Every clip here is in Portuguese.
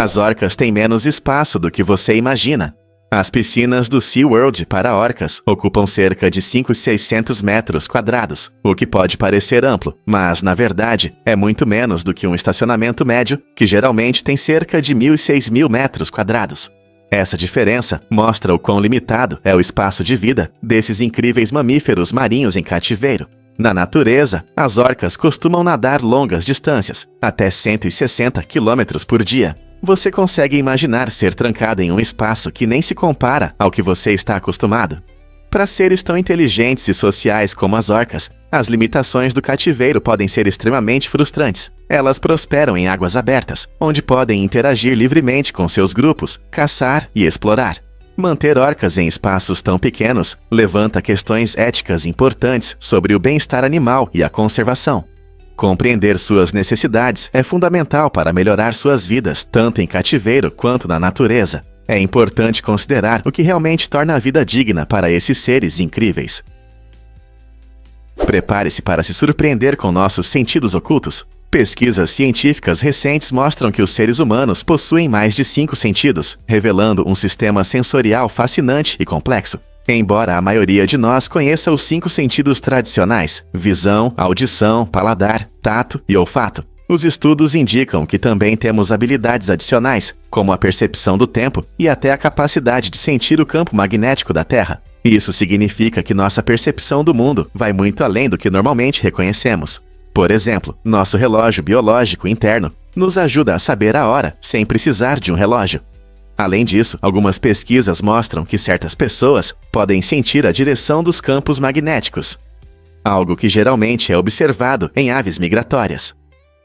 As orcas têm menos espaço do que você imagina. As piscinas do SeaWorld para orcas ocupam cerca de 5.600 metros quadrados, o que pode parecer amplo, mas, na verdade, é muito menos do que um estacionamento médio, que geralmente tem cerca de 1.006 metros quadrados. Essa diferença mostra o quão limitado é o espaço de vida desses incríveis mamíferos marinhos em cativeiro. Na natureza, as orcas costumam nadar longas distâncias, até 160 km por dia. Você consegue imaginar ser trancado em um espaço que nem se compara ao que você está acostumado? Para seres tão inteligentes e sociais como as orcas, as limitações do cativeiro podem ser extremamente frustrantes. Elas prosperam em águas abertas, onde podem interagir livremente com seus grupos, caçar e explorar. Manter orcas em espaços tão pequenos levanta questões éticas importantes sobre o bem-estar animal e a conservação. Compreender suas necessidades é fundamental para melhorar suas vidas, tanto em cativeiro quanto na natureza. É importante considerar o que realmente torna a vida digna para esses seres incríveis. Prepare-se para se surpreender com nossos sentidos ocultos. Pesquisas científicas recentes mostram que os seres humanos possuem mais de 5 sentidos, revelando um sistema sensorial fascinante e complexo. Embora a maioria de nós conheça os 5 sentidos tradicionais, visão, audição, paladar, tato e olfato, os estudos indicam que também temos habilidades adicionais, como a percepção do tempo e até a capacidade de sentir o campo magnético da Terra. Isso significa que nossa percepção do mundo vai muito além do que normalmente reconhecemos. Por exemplo, nosso relógio biológico interno nos ajuda a saber a hora sem precisar de um relógio. Além disso, algumas pesquisas mostram que certas pessoas podem sentir a direção dos campos magnéticos, algo que geralmente é observado em aves migratórias.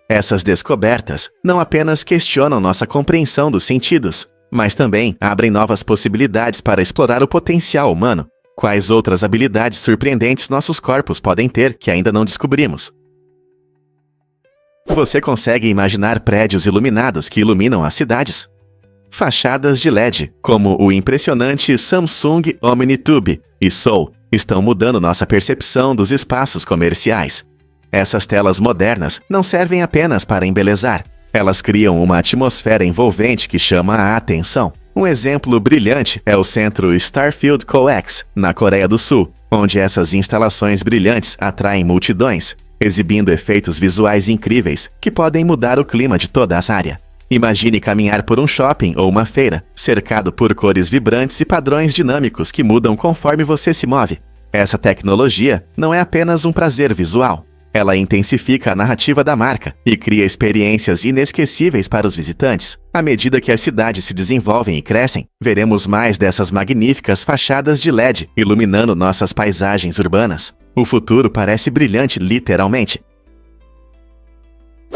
Essas descobertas não apenas questionam nossa compreensão dos sentidos, mas também abrem novas possibilidades para explorar o potencial humano. Quais outras habilidades surpreendentes nossos corpos podem ter que ainda não descobrimos? Você consegue imaginar prédios iluminados que iluminam as cidades? Fachadas de LED, como o impressionante Samsung OmniTube e Soul, estão mudando nossa percepção dos espaços comerciais. Essas telas modernas não servem apenas para embelezar. Elas criam uma atmosfera envolvente que chama a atenção. Um exemplo brilhante é o centro Starfield COEX, na Coreia do Sul, onde essas instalações brilhantes atraem multidões, exibindo efeitos visuais incríveis que podem mudar o clima de toda essa área. Imagine caminhar por um shopping ou uma feira, cercado por cores vibrantes e padrões dinâmicos que mudam conforme você se move. Essa tecnologia não é apenas um prazer visual. Ela intensifica a narrativa da marca e cria experiências inesquecíveis para os visitantes. À medida que as cidades se desenvolvem e crescem, veremos mais dessas magníficas fachadas de LED iluminando nossas paisagens urbanas. O futuro parece brilhante, literalmente.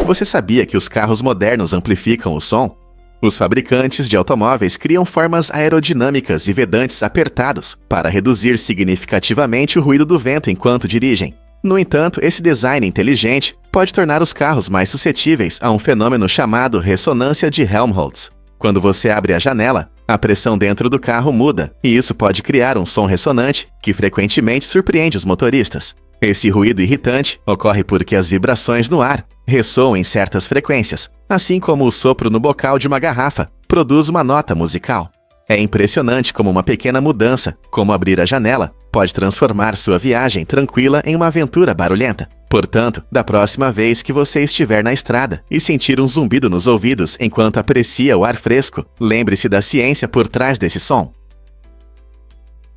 Você sabia que os carros modernos amplificam o som? Os fabricantes de automóveis criam formas aerodinâmicas e vedantes apertados para reduzir significativamente o ruído do vento enquanto dirigem. No entanto, esse design inteligente pode tornar os carros mais suscetíveis a um fenômeno chamado ressonância de Helmholtz. Quando você abre a janela, a pressão dentro do carro muda, e isso pode criar um som ressonante que frequentemente surpreende os motoristas. Esse ruído irritante ocorre porque as vibrações no ar ressoam em certas frequências, assim como o sopro no bocal de uma garrafa produz uma nota musical. É impressionante como uma pequena mudança, como abrir a janela, pode transformar sua viagem tranquila em uma aventura barulhenta. Portanto, da próxima vez que você estiver na estrada e sentir um zumbido nos ouvidos enquanto aprecia o ar fresco, lembre-se da ciência por trás desse som.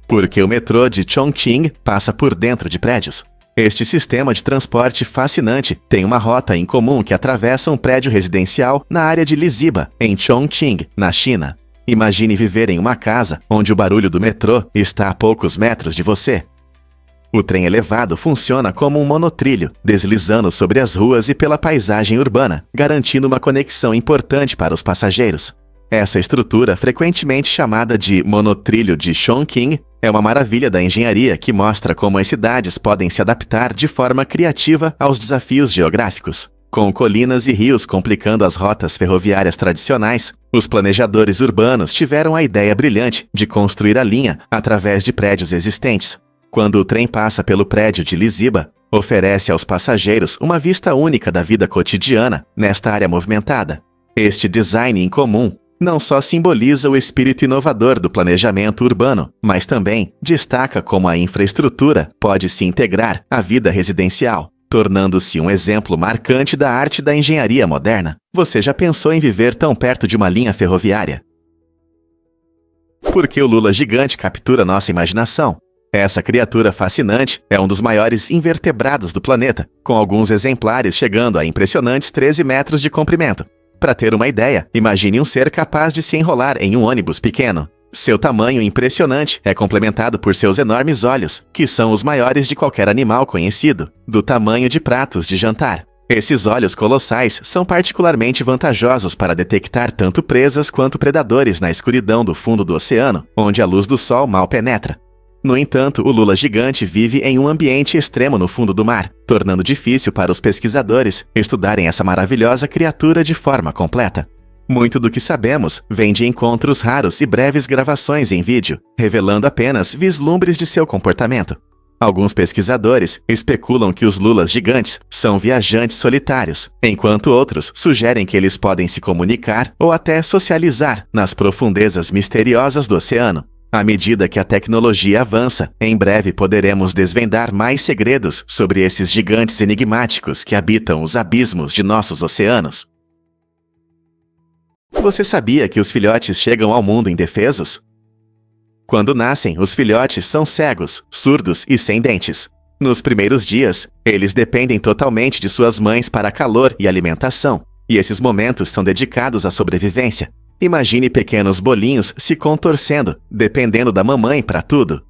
Porque o metrô de Chongqing passa por dentro de prédios. Este sistema de transporte fascinante tem uma rota em comum que atravessa um prédio residencial na área de Liziba, em Chongqing, na China. Imagine viver em uma casa onde o barulho do metrô está a poucos metros de você. O trem elevado funciona como um monotrilho, deslizando sobre as ruas e pela paisagem urbana, garantindo uma conexão importante para os passageiros. Essa estrutura, frequentemente chamada de monotrilho de Chongqing, é uma maravilha da engenharia que mostra como as cidades podem se adaptar de forma criativa aos desafios geográficos. Com colinas e rios complicando as rotas ferroviárias tradicionais, os planejadores urbanos tiveram a ideia brilhante de construir a linha através de prédios existentes. Quando o trem passa pelo prédio de Liziba, oferece aos passageiros uma vista única da vida cotidiana nesta área movimentada. Este design incomum não só simboliza o espírito inovador do planejamento urbano, mas também destaca como a infraestrutura pode se integrar à vida residencial, tornando-se um exemplo marcante da arte da engenharia moderna. Você já pensou em viver tão perto de uma linha ferroviária? Por que o Lula gigante captura nossa imaginação? Essa criatura fascinante é um dos maiores invertebrados do planeta, com alguns exemplares chegando a impressionantes 13 metros de comprimento. Para ter uma ideia, imagine um ser capaz de se enrolar em um ônibus pequeno. Seu tamanho impressionante é complementado por seus enormes olhos, que são os maiores de qualquer animal conhecido, do tamanho de pratos de jantar. Esses olhos colossais são particularmente vantajosos para detectar tanto presas quanto predadores na escuridão do fundo do oceano, onde a luz do sol mal penetra. No entanto, o Lula gigante vive em um ambiente extremo no fundo do mar, tornando difícil para os pesquisadores estudarem essa maravilhosa criatura de forma completa. Muito do que sabemos vem de encontros raros e breves gravações em vídeo, revelando apenas vislumbres de seu comportamento. Alguns pesquisadores especulam que os lulas gigantes são viajantes solitários, enquanto outros sugerem que eles podem se comunicar ou até socializar nas profundezas misteriosas do oceano. À medida que a tecnologia avança, em breve poderemos desvendar mais segredos sobre esses gigantes enigmáticos que habitam os abismos de nossos oceanos. Você sabia que os filhotes chegam ao mundo indefesos? Quando nascem, os filhotes são cegos, surdos e sem dentes. Nos primeiros dias, eles dependem totalmente de suas mães para calor e alimentação, e esses momentos são dedicados à sobrevivência. Imagine pequenos bolinhos se contorcendo, dependendo da mamãe para tudo.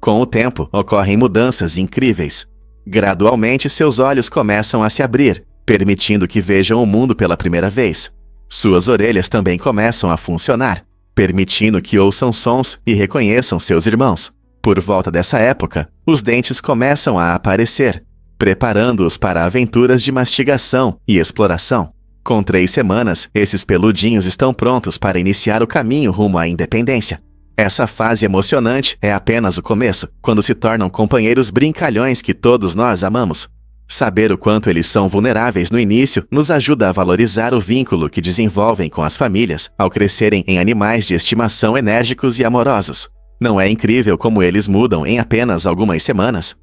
Com o tempo, ocorrem mudanças incríveis. Gradualmente, seus olhos começam a se abrir, permitindo que vejam o mundo pela primeira vez. Suas orelhas também começam a funcionar, permitindo que ouçam sons e reconheçam seus irmãos. Por volta dessa época, os dentes começam a aparecer, preparando-os para aventuras de mastigação e exploração. Com 3 semanas, esses peludinhos estão prontos para iniciar o caminho rumo à independência. Essa fase emocionante é apenas o começo, quando se tornam companheiros brincalhões que todos nós amamos. Saber o quanto eles são vulneráveis no início nos ajuda a valorizar o vínculo que desenvolvem com as famílias ao crescerem em animais de estimação enérgicos e amorosos. Não é incrível como eles mudam em apenas algumas semanas?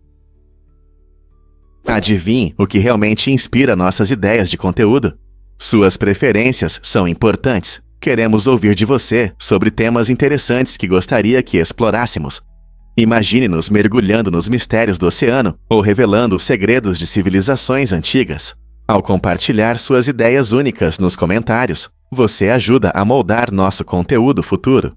Adivinhe o que realmente inspira nossas ideias de conteúdo? Suas preferências são importantes. Queremos ouvir de você sobre temas interessantes que gostaria que explorássemos. Imagine-nos mergulhando nos mistérios do oceano ou revelando os segredos de civilizações antigas. Ao compartilhar suas ideias únicas nos comentários, você ajuda a moldar nosso conteúdo futuro.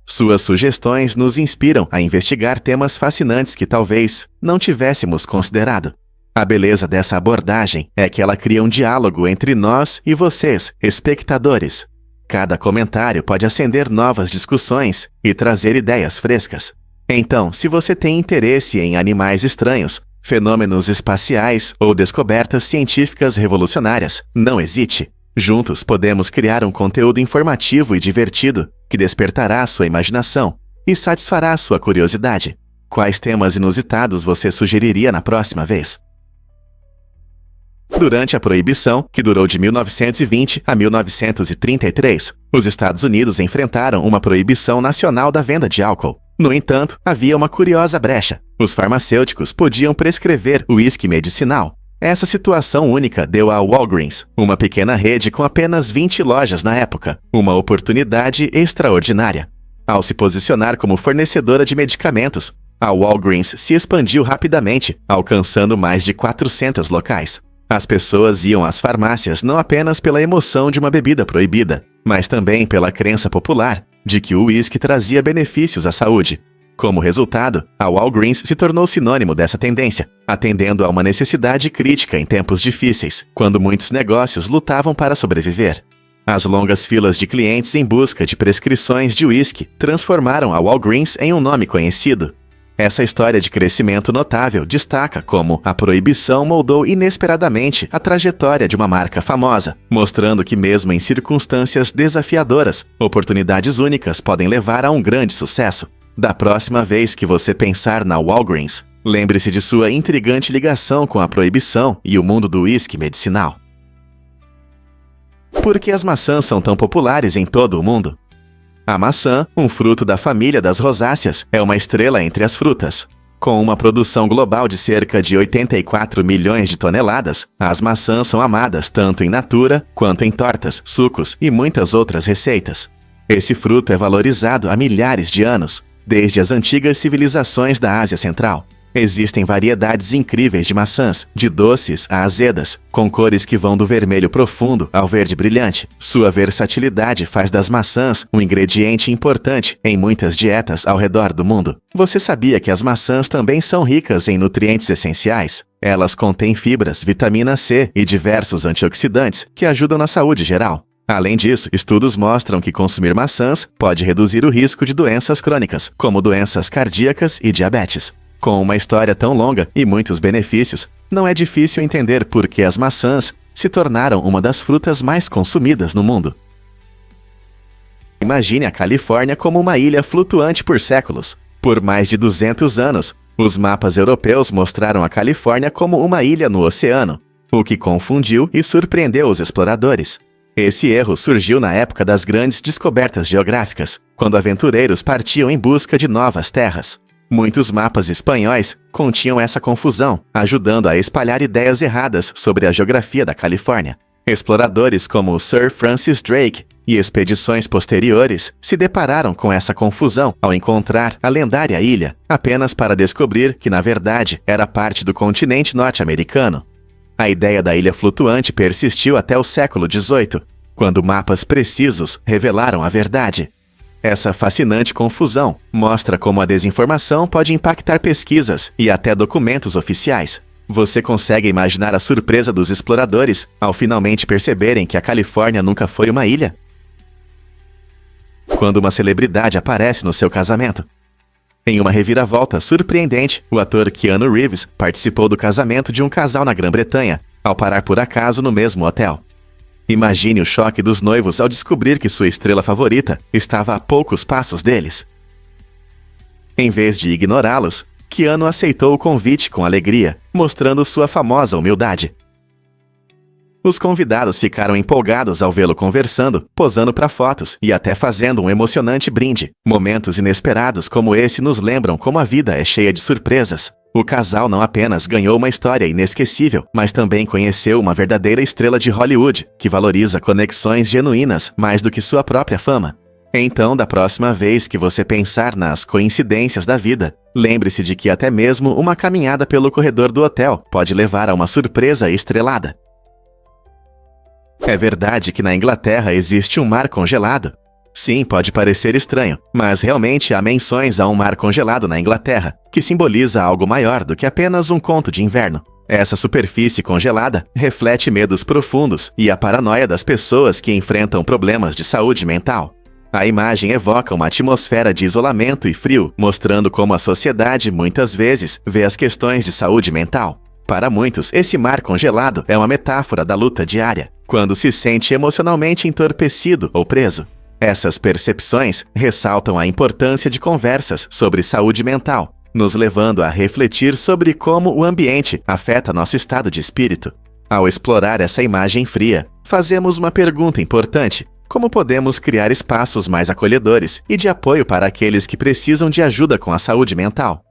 Suas sugestões nos inspiram a investigar temas fascinantes que talvez não tivéssemos considerado. A beleza dessa abordagem é que ela cria um diálogo entre nós e vocês, espectadores. Cada comentário pode acender novas discussões e trazer ideias frescas. Então, se você tem interesse em animais estranhos, fenômenos espaciais ou descobertas científicas revolucionárias, não hesite. Juntos podemos criar um conteúdo informativo e divertido que despertará a sua imaginação e satisfará a sua curiosidade. Quais temas inusitados você sugeriria na próxima vez? Durante a proibição, que durou de 1920 a 1933, os Estados Unidos enfrentaram uma proibição nacional da venda de álcool. No entanto, havia uma curiosa brecha. Os farmacêuticos podiam prescrever uísque medicinal. Essa situação única deu à Walgreens, uma pequena rede com apenas 20 lojas na época, uma oportunidade extraordinária. Ao se posicionar como fornecedora de medicamentos, a Walgreens se expandiu rapidamente, alcançando mais de 400 locais. As pessoas iam às farmácias não apenas pela emoção de uma bebida proibida, mas também pela crença popular de que o uísque trazia benefícios à saúde. Como resultado, a Walgreens se tornou sinônimo dessa tendência, atendendo a uma necessidade crítica em tempos difíceis, quando muitos negócios lutavam para sobreviver. As longas filas de clientes em busca de prescrições de uísque transformaram a Walgreens em um nome conhecido. Essa história de crescimento notável destaca como a proibição moldou inesperadamente a trajetória de uma marca famosa, mostrando que mesmo em circunstâncias desafiadoras, oportunidades únicas podem levar a um grande sucesso. Da próxima vez que você pensar na Walgreens, lembre-se de sua intrigante ligação com a proibição e o mundo do uísque medicinal. Por que as maçãs são tão populares em todo o mundo? A maçã, um fruto da família das rosáceas, é uma estrela entre as frutas. Com uma produção global de cerca de 84 milhões de toneladas, as maçãs são amadas tanto in natura quanto em tortas, sucos e muitas outras receitas. Esse fruto é valorizado há milhares de anos, desde as antigas civilizações da Ásia Central. Existem variedades incríveis de maçãs, de doces a azedas, com cores que vão do vermelho profundo ao verde brilhante. Sua versatilidade faz das maçãs um ingrediente importante em muitas dietas ao redor do mundo. Você sabia que as maçãs também são ricas em nutrientes essenciais? Elas contêm fibras, vitamina C e diversos antioxidantes que ajudam na saúde geral. Além disso, estudos mostram que consumir maçãs pode reduzir o risco de doenças crônicas, como doenças cardíacas e diabetes. Com uma história tão longa e muitos benefícios, não é difícil entender por que as maçãs se tornaram uma das frutas mais consumidas no mundo. Imagine a Califórnia como uma ilha flutuante por séculos. Por mais de 200 anos, os mapas europeus mostraram a Califórnia como uma ilha no oceano, o que confundiu e surpreendeu os exploradores. Esse erro surgiu na época das grandes descobertas geográficas, quando aventureiros partiam em busca de novas terras. Muitos mapas espanhóis continham essa confusão, ajudando a espalhar ideias erradas sobre a geografia da Califórnia. Exploradores como Sir Francis Drake e expedições posteriores se depararam com essa confusão ao encontrar a lendária ilha, apenas para descobrir que, na verdade, era parte do continente norte-americano. A ideia da ilha flutuante persistiu até o século XVIII, quando mapas precisos revelaram a verdade. Essa fascinante confusão mostra como a desinformação pode impactar pesquisas e até documentos oficiais. Você consegue imaginar a surpresa dos exploradores ao finalmente perceberem que a Califórnia nunca foi uma ilha? Quando uma celebridade aparece no seu casamento. Em uma reviravolta surpreendente, o ator Keanu Reeves participou do casamento de um casal na Grã-Bretanha, ao parar por acaso no mesmo hotel. Imagine o choque dos noivos ao descobrir que sua estrela favorita estava a poucos passos deles. Em vez de ignorá-los, Keanu aceitou o convite com alegria, mostrando sua famosa humildade. Os convidados ficaram empolgados ao vê-lo conversando, posando para fotos e até fazendo um emocionante brinde. Momentos inesperados como esse nos lembram como a vida é cheia de surpresas. O casal não apenas ganhou uma história inesquecível, mas também conheceu uma verdadeira estrela de Hollywood, que valoriza conexões genuínas mais do que sua própria fama. Então, da próxima vez que você pensar nas coincidências da vida, lembre-se de que até mesmo uma caminhada pelo corredor do hotel pode levar a uma surpresa estrelada. É verdade que na Inglaterra existe um mar congelado. Sim, pode parecer estranho, mas realmente há menções a um mar congelado na Inglaterra, que simboliza algo maior do que apenas um conto de inverno. Essa superfície congelada reflete medos profundos e a paranoia das pessoas que enfrentam problemas de saúde mental. A imagem evoca uma atmosfera de isolamento e frio, mostrando como a sociedade muitas vezes vê as questões de saúde mental. Para muitos, esse mar congelado é uma metáfora da luta diária, quando se sente emocionalmente entorpecido ou preso. Essas percepções ressaltam a importância de conversas sobre saúde mental, nos levando a refletir sobre como o ambiente afeta nosso estado de espírito. Ao explorar essa imagem fria, fazemos uma pergunta importante: como podemos criar espaços mais acolhedores e de apoio para aqueles que precisam de ajuda com a saúde mental?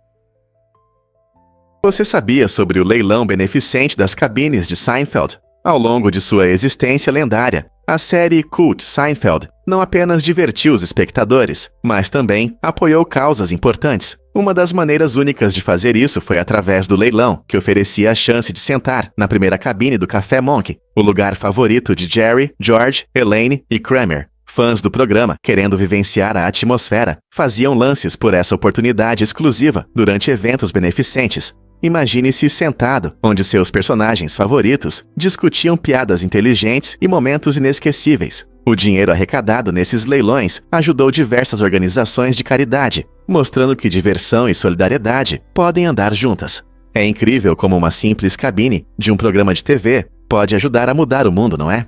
Você sabia sobre o leilão beneficente das cabines de Seinfeld? Ao longo de sua existência lendária, a série cult Seinfeld não apenas divertiu os espectadores, mas também apoiou causas importantes. Uma das maneiras únicas de fazer isso foi através do leilão, que oferecia a chance de sentar na primeira cabine do Café Monk, o lugar favorito de Jerry, George, Elaine e Kramer. Fãs do programa, querendo vivenciar a atmosfera, faziam lances por essa oportunidade exclusiva durante eventos beneficentes. Imagine-se sentado, onde seus personagens favoritos discutiam piadas inteligentes e momentos inesquecíveis. O dinheiro arrecadado nesses leilões ajudou diversas organizações de caridade, mostrando que diversão e solidariedade podem andar juntas. É incrível como uma simples cabine de um programa de TV pode ajudar a mudar o mundo, não é?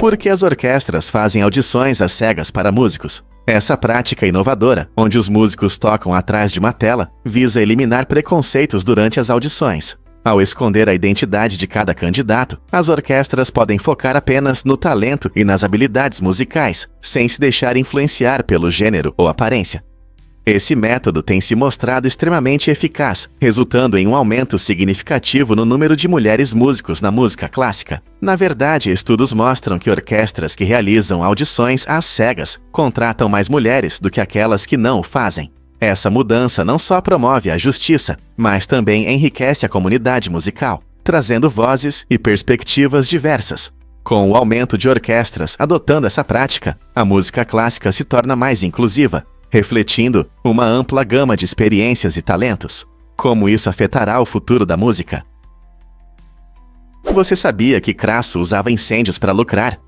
Por que as orquestras fazem audições às cegas para músicos? Essa prática inovadora, onde os músicos tocam atrás de uma tela, visa eliminar preconceitos durante as audições. Ao esconder a identidade de cada candidato, as orquestras podem focar apenas no talento e nas habilidades musicais, sem se deixar influenciar pelo gênero ou aparência. Esse método tem se mostrado extremamente eficaz, resultando em um aumento significativo no número de mulheres músicos na música clássica. Na verdade, estudos mostram que orquestras que realizam audições às cegas contratam mais mulheres do que aquelas que não o fazem. Essa mudança não só promove a justiça, mas também enriquece a comunidade musical, trazendo vozes e perspectivas diversas. Com o aumento de orquestras adotando essa prática, a música clássica se torna mais inclusiva, refletindo uma ampla gama de experiências e talentos. Como isso afetará o futuro da música? Você sabia que Crasso usava incêndios para lucrar?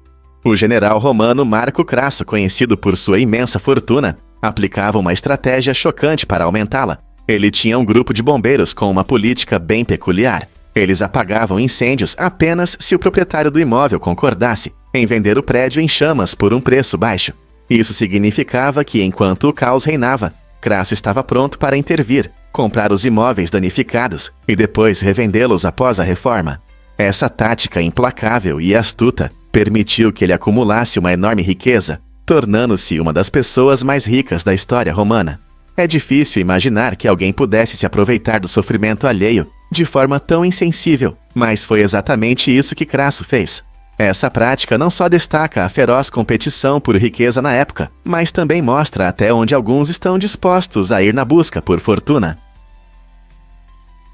O general romano Marco Crasso, conhecido por sua imensa fortuna, aplicava uma estratégia chocante para aumentá-la. Ele tinha um grupo de bombeiros com uma política bem peculiar. Eles apagavam incêndios apenas se o proprietário do imóvel concordasse em vender o prédio em chamas por um preço baixo. Isso significava que, enquanto o caos reinava, Crasso estava pronto para intervir, comprar os imóveis danificados e depois revendê-los após a reforma. Essa tática implacável e astuta permitiu que ele acumulasse uma enorme riqueza, tornando-se uma das pessoas mais ricas da história romana. É difícil imaginar que alguém pudesse se aproveitar do sofrimento alheio de forma tão insensível, mas foi exatamente isso que Crasso fez. Essa prática não só destaca a feroz competição por riqueza na época, mas também mostra até onde alguns estão dispostos a ir na busca por fortuna.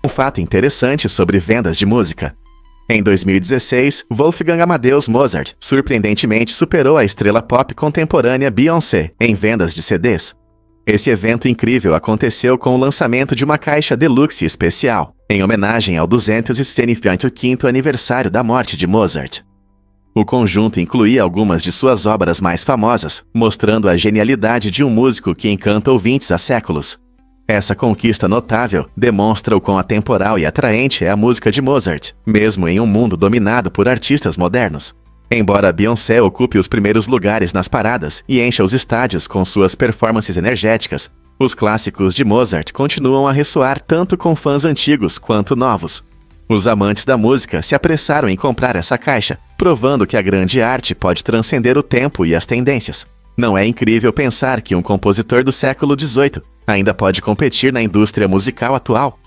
Um fato interessante sobre vendas de música. Em 2016, Wolfgang Amadeus Mozart surpreendentemente superou a estrela pop contemporânea Beyoncé em vendas de CDs. Esse evento incrível aconteceu com o lançamento de uma caixa deluxe especial, em homenagem ao 255º aniversário da morte de Mozart. O conjunto incluía algumas de suas obras mais famosas, mostrando a genialidade de um músico que encanta ouvintes há séculos. Essa conquista notável demonstra o quão atemporal e atraente é a música de Mozart, mesmo em um mundo dominado por artistas modernos. Embora Beyoncé ocupe os primeiros lugares nas paradas e encha os estádios com suas performances energéticas, os clássicos de Mozart continuam a ressoar tanto com fãs antigos quanto novos. Os amantes da música se apressaram em comprar essa caixa, provando que a grande arte pode transcender o tempo e as tendências. Não é incrível pensar que um compositor do século XVIII ainda pode competir na indústria musical atual?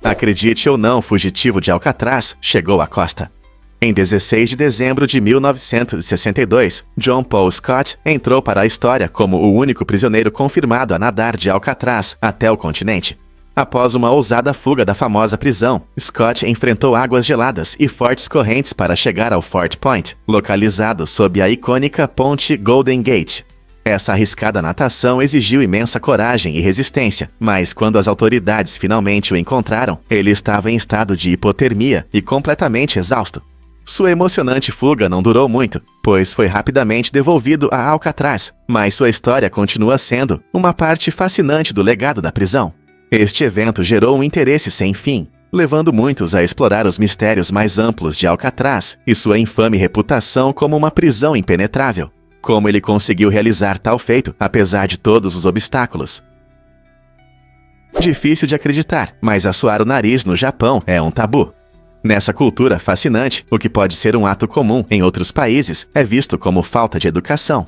Acredite ou não, o fugitivo de Alcatraz chegou à costa. Em 16 de dezembro de 1962, John Paul Scott entrou para a história como o único prisioneiro confirmado a nadar de Alcatraz até o continente. Após uma ousada fuga da famosa prisão, Scott enfrentou águas geladas e fortes correntes para chegar ao Fort Point, localizado sob a icônica ponte Golden Gate. Essa arriscada natação exigiu imensa coragem e resistência, mas quando as autoridades finalmente o encontraram, ele estava em estado de hipotermia e completamente exausto. Sua emocionante fuga não durou muito, pois foi rapidamente devolvido a Alcatraz, mas sua história continua sendo uma parte fascinante do legado da prisão. Este evento gerou um interesse sem fim, levando muitos a explorar os mistérios mais amplos de Alcatraz e sua infame reputação como uma prisão impenetrável. Como ele conseguiu realizar tal feito, apesar de todos os obstáculos? Difícil de acreditar, mas assoar o nariz no Japão é um tabu. Nessa cultura fascinante, o que pode ser um ato comum em outros países é visto como falta de educação.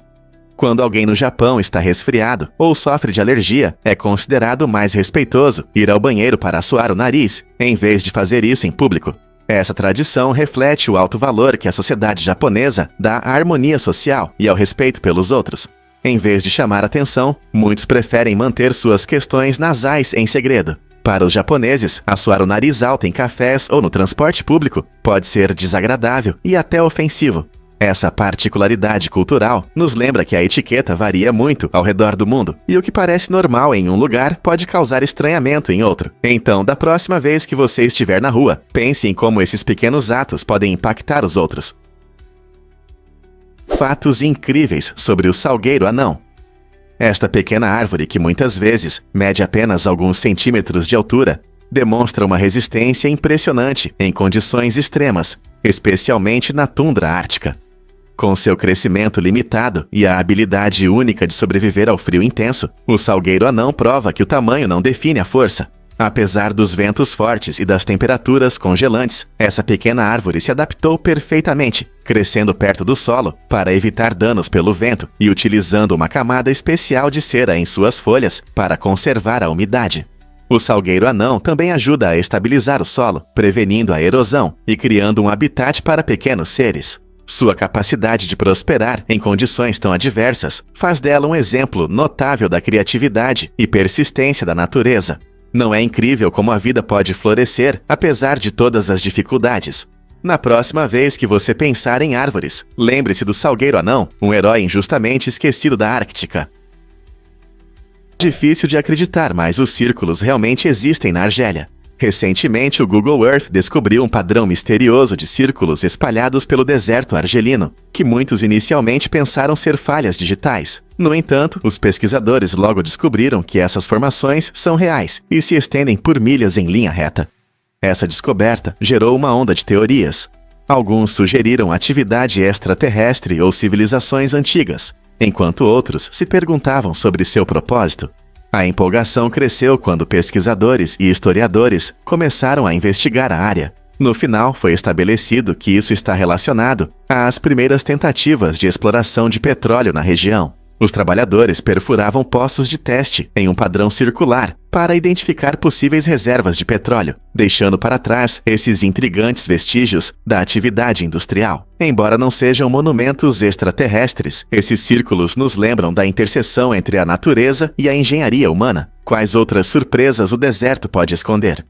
Quando alguém no Japão está resfriado ou sofre de alergia, é considerado mais respeitoso ir ao banheiro para assoar o nariz, em vez de fazer isso em público. Essa tradição reflete o alto valor que a sociedade japonesa dá à harmonia social e ao respeito pelos outros. Em vez de chamar atenção, muitos preferem manter suas questões nasais em segredo. Para os japoneses, assoar o nariz alto em cafés ou no transporte público pode ser desagradável e até ofensivo. Essa particularidade cultural nos lembra que a etiqueta varia muito ao redor do mundo, e o que parece normal em um lugar pode causar estranhamento em outro. Então, da próxima vez que você estiver na rua, pense em como esses pequenos atos podem impactar os outros. Fatos incríveis sobre o salgueiro anão. Esta pequena árvore, que muitas vezes mede apenas alguns centímetros de altura, demonstra uma resistência impressionante em condições extremas, especialmente na tundra ártica. Com seu crescimento limitado e a habilidade única de sobreviver ao frio intenso, o salgueiro anão prova que o tamanho não define a força. Apesar dos ventos fortes e das temperaturas congelantes, essa pequena árvore se adaptou perfeitamente, crescendo perto do solo para evitar danos pelo vento e utilizando uma camada especial de cera em suas folhas para conservar a umidade. O salgueiro anão também ajuda a estabilizar o solo, prevenindo a erosão e criando um habitat para pequenos seres. Sua capacidade de prosperar em condições tão adversas faz dela um exemplo notável da criatividade e persistência da natureza. Não é incrível como a vida pode florescer apesar de todas as dificuldades? Na próxima vez que você pensar em árvores, lembre-se do salgueiro anão, um herói injustamente esquecido da Ártica. Difícil de acreditar, mas os círculos realmente existem na Argélia. Recentemente, o Google Earth descobriu um padrão misterioso de círculos espalhados pelo deserto argelino, que muitos inicialmente pensaram ser falhas digitais. No entanto, os pesquisadores logo descobriram que essas formações são reais e se estendem por milhas em linha reta. Essa descoberta gerou uma onda de teorias. Alguns sugeriram atividade extraterrestre ou civilizações antigas, enquanto outros se perguntavam sobre seu propósito. A empolgação cresceu quando pesquisadores e historiadores começaram a investigar a área. No final, foi estabelecido que isso está relacionado às primeiras tentativas de exploração de petróleo na região. Os trabalhadores perfuravam poços de teste em um padrão circular para identificar possíveis reservas de petróleo, deixando para trás esses intrigantes vestígios da atividade industrial. Embora não sejam monumentos extraterrestres, esses círculos nos lembram da interseção entre a natureza e a engenharia humana. Quais outras surpresas o deserto pode esconder?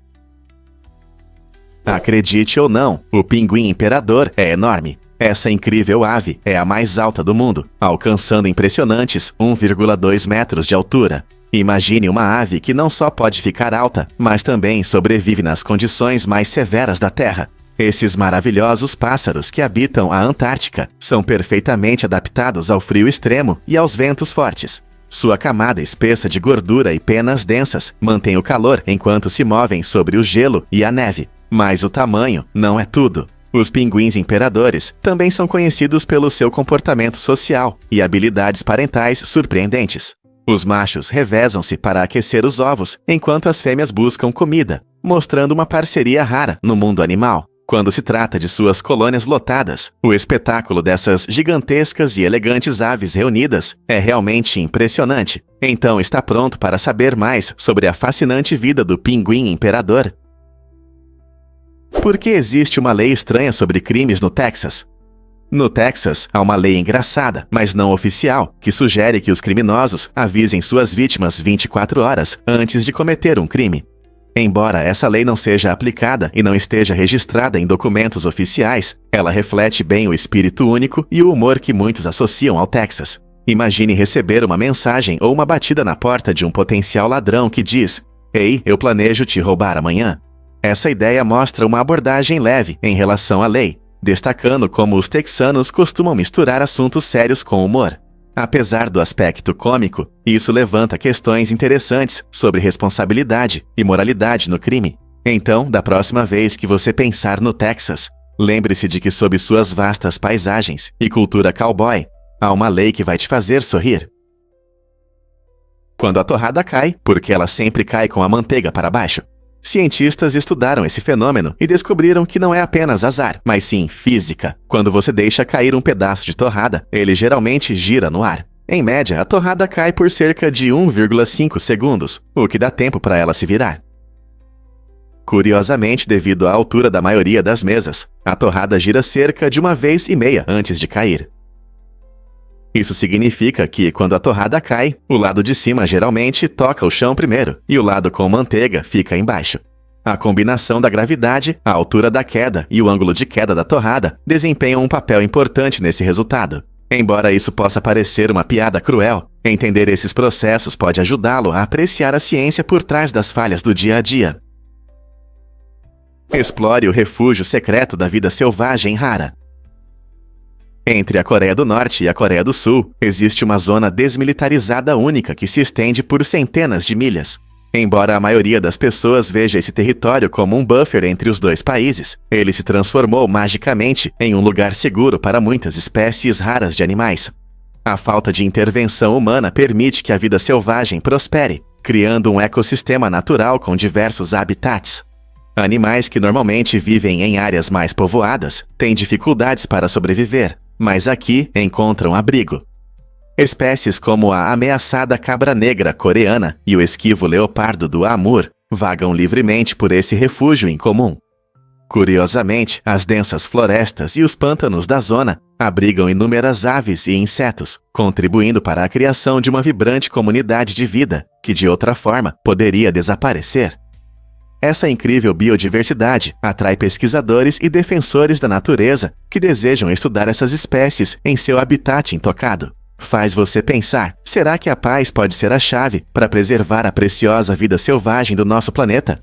Acredite ou não, o pinguim imperador é enorme. Essa incrível ave é a mais alta do mundo, alcançando impressionantes 1,2 metros de altura. Imagine uma ave que não só pode ficar alta, mas também sobrevive nas condições mais severas da Terra. Esses maravilhosos pássaros que habitam a Antártica são perfeitamente adaptados ao frio extremo e aos ventos fortes. Sua camada espessa de gordura e penas densas mantém o calor enquanto se movem sobre o gelo e a neve. Mas o tamanho não é tudo. Os pinguins imperadores também são conhecidos pelo seu comportamento social e habilidades parentais surpreendentes. Os machos revezam-se para aquecer os ovos, enquanto as fêmeas buscam comida, mostrando uma parceria rara no mundo animal. Quando se trata de suas colônias lotadas, o espetáculo dessas gigantescas e elegantes aves reunidas é realmente impressionante. Então está pronto para saber mais sobre a fascinante vida do pinguim imperador? Por que existe uma lei estranha sobre crimes no Texas? No Texas, há uma lei engraçada, mas não oficial, que sugere que os criminosos avisem suas vítimas 24 horas antes de cometer um crime. Embora essa lei não seja aplicada e não esteja registrada em documentos oficiais, ela reflete bem o espírito único e o humor que muitos associam ao Texas. Imagine receber uma mensagem ou uma batida na porta de um potencial ladrão que diz: "Ei, eu planejo te roubar amanhã." Essa ideia mostra uma abordagem leve em relação à lei, destacando como os texanos costumam misturar assuntos sérios com humor. Apesar do aspecto cômico, isso levanta questões interessantes sobre responsabilidade e moralidade no crime. Então, da próxima vez que você pensar no Texas, lembre-se de que sob suas vastas paisagens e cultura cowboy, há uma lei que vai te fazer sorrir. Quando a torrada cai, porque ela sempre cai com a manteiga para baixo. Cientistas estudaram esse fenômeno e descobriram que não é apenas azar, mas sim física. Quando você deixa cair um pedaço de torrada, ele geralmente gira no ar. Em média, a torrada cai por cerca de 1,5 segundos, o que dá tempo para ela se virar. Curiosamente, devido à altura da maioria das mesas, a torrada gira cerca de 1,5 vezes antes de cair. Isso significa que, quando a torrada cai, o lado de cima geralmente toca o chão primeiro e o lado com manteiga fica embaixo. A combinação da gravidade, a altura da queda e o ângulo de queda da torrada desempenham um papel importante nesse resultado. Embora isso possa parecer uma piada cruel, entender esses processos pode ajudá-lo a apreciar a ciência por trás das falhas do dia a dia. Explore o refúgio secreto da vida selvagem rara. Entre a Coreia do Norte e a Coreia do Sul, existe uma zona desmilitarizada única que se estende por centenas de milhas. Embora a maioria das pessoas veja esse território como um buffer entre os dois países, ele se transformou magicamente em um lugar seguro para muitas espécies raras de animais. A falta de intervenção humana permite que a vida selvagem prospere, criando um ecossistema natural com diversos habitats. Animais que normalmente vivem em áreas mais povoadas têm dificuldades para sobreviver, mas aqui encontram abrigo. Espécies como a ameaçada cabra negra coreana e o esquivo leopardo do Amur vagam livremente por esse refúgio incomum. Curiosamente, as densas florestas e os pântanos da zona abrigam inúmeras aves e insetos, contribuindo para a criação de uma vibrante comunidade de vida que, de outra forma, poderia desaparecer. Essa incrível biodiversidade atrai pesquisadores e defensores da natureza que desejam estudar essas espécies em seu habitat intocado. Faz você pensar, será que a paz pode ser a chave para preservar a preciosa vida selvagem do nosso planeta?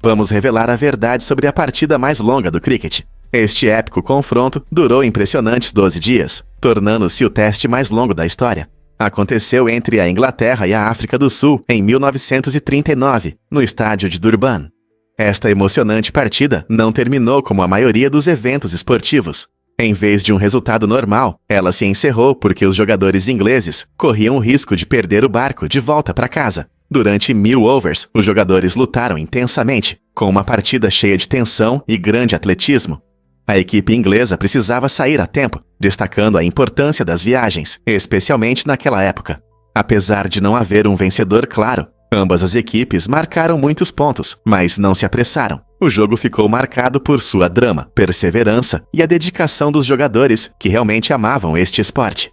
Vamos revelar a verdade sobre a partida mais longa do cricket. Este épico confronto durou impressionantes 12 dias, tornando-se o teste mais longo da história. Aconteceu entre a Inglaterra e a África do Sul em 1939, no estádio de Durban. Esta emocionante partida não terminou como a maioria dos eventos esportivos. Em vez de um resultado normal, ela se encerrou porque os jogadores ingleses corriam o risco de perder o barco de volta para casa. Durante 1000 overs, os jogadores lutaram intensamente, com uma partida cheia de tensão e grande atletismo. A equipe inglesa precisava sair a tempo, destacando a importância das viagens, especialmente naquela época. Apesar de não haver um vencedor claro, ambas as equipes marcaram muitos pontos, mas não se apressaram. O jogo ficou marcado por sua drama, perseverança e a dedicação dos jogadores que realmente amavam este esporte.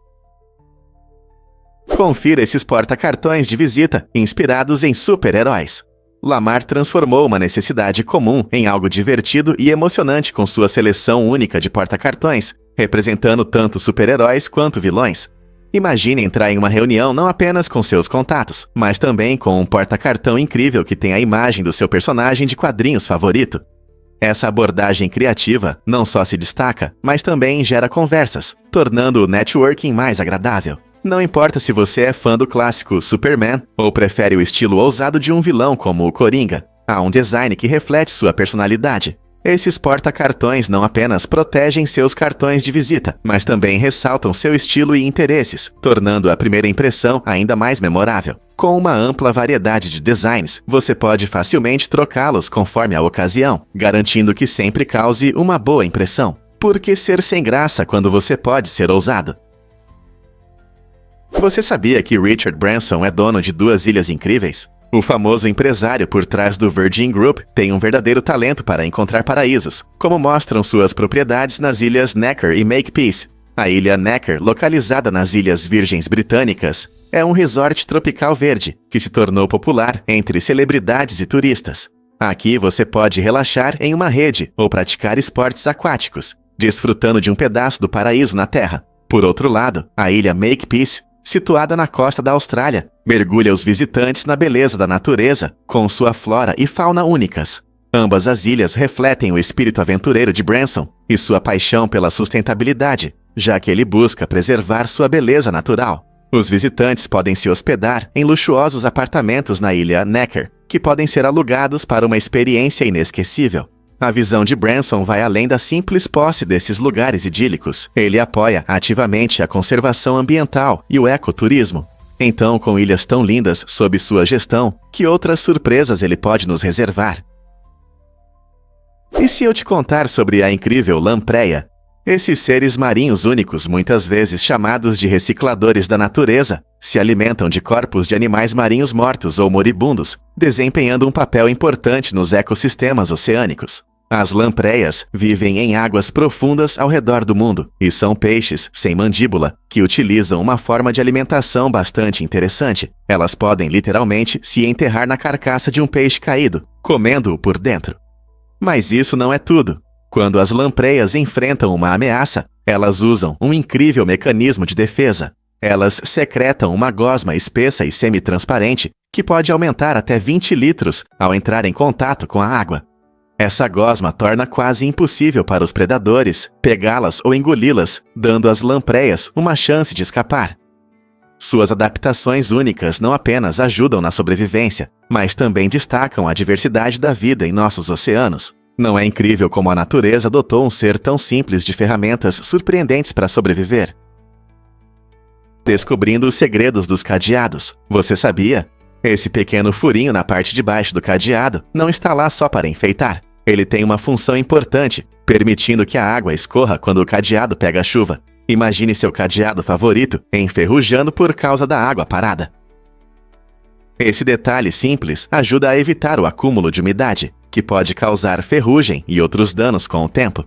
Confira esses porta-cartões de visita inspirados em super-heróis. Lamar transformou uma necessidade comum em algo divertido e emocionante com sua seleção única de porta-cartões, representando tanto super-heróis quanto vilões. Imagine entrar em uma reunião não apenas com seus contatos, mas também com um porta-cartão incrível que tem a imagem do seu personagem de quadrinhos favorito. Essa abordagem criativa não só se destaca, mas também gera conversas, tornando o networking mais agradável. Não importa se você é fã do clássico Superman ou prefere o estilo ousado de um vilão como o Coringa, há um design que reflete sua personalidade. Esses porta-cartões não apenas protegem seus cartões de visita, mas também ressaltam seu estilo e interesses, tornando a primeira impressão ainda mais memorável. Com uma ampla variedade de designs, você pode facilmente trocá-los conforme a ocasião, garantindo que sempre cause uma boa impressão. Por que ser sem graça quando você pode ser ousado? Você sabia que Richard Branson é dono de 2 ilhas incríveis? O famoso empresário por trás do Virgin Group tem um verdadeiro talento para encontrar paraísos, como mostram suas propriedades nas ilhas Necker e Makepeace. A ilha Necker, localizada nas Ilhas Virgens Britânicas, é um resort tropical verde que se tornou popular entre celebridades e turistas. Aqui você pode relaxar em uma rede ou praticar esportes aquáticos, desfrutando de um pedaço do paraíso na Terra. Por outro lado, a ilha Makepeace, situada na costa da Austrália, mergulha os visitantes na beleza da natureza, com sua flora e fauna únicas. Ambas as ilhas refletem o espírito aventureiro de Branson e sua paixão pela sustentabilidade, já que ele busca preservar sua beleza natural. Os visitantes podem se hospedar em luxuosos apartamentos na ilha Necker, que podem ser alugados para uma experiência inesquecível. A visão de Branson vai além da simples posse desses lugares idílicos. Ele apoia ativamente a conservação ambiental e o ecoturismo. Então, com ilhas tão lindas sob sua gestão, que outras surpresas ele pode nos reservar? E se eu te contar sobre a incrível lampreia? Esses seres marinhos únicos, muitas vezes chamados de recicladores da natureza, se alimentam de corpos de animais marinhos mortos ou moribundos, desempenhando um papel importante nos ecossistemas oceânicos. As lampreias vivem em águas profundas ao redor do mundo e são peixes sem mandíbula que utilizam uma forma de alimentação bastante interessante. Elas podem literalmente se enterrar na carcaça de um peixe caído, comendo-o por dentro. Mas isso não é tudo. Quando as lampreias enfrentam uma ameaça, elas usam um incrível mecanismo de defesa. Elas secretam uma gosma espessa e semi-transparente que pode aumentar até 20 litros ao entrar em contato com a água. Essa gosma torna quase impossível para os predadores pegá-las ou engoli-las, dando às lampreias uma chance de escapar. Suas adaptações únicas não apenas ajudam na sobrevivência, mas também destacam a diversidade da vida em nossos oceanos. Não é incrível como a natureza dotou um ser tão simples de ferramentas surpreendentes para sobreviver? descobrindo os segredos dos cadeados. Você sabia? Esse pequeno furinho na parte de baixo do cadeado não está lá só para enfeitar. Ele tem uma função importante, permitindo que a água escorra quando o cadeado pega a chuva. Imagine seu cadeado favorito enferrujando por causa da água parada. Esse detalhe simples ajuda a evitar o acúmulo de umidade, que pode causar ferrugem e outros danos com o tempo.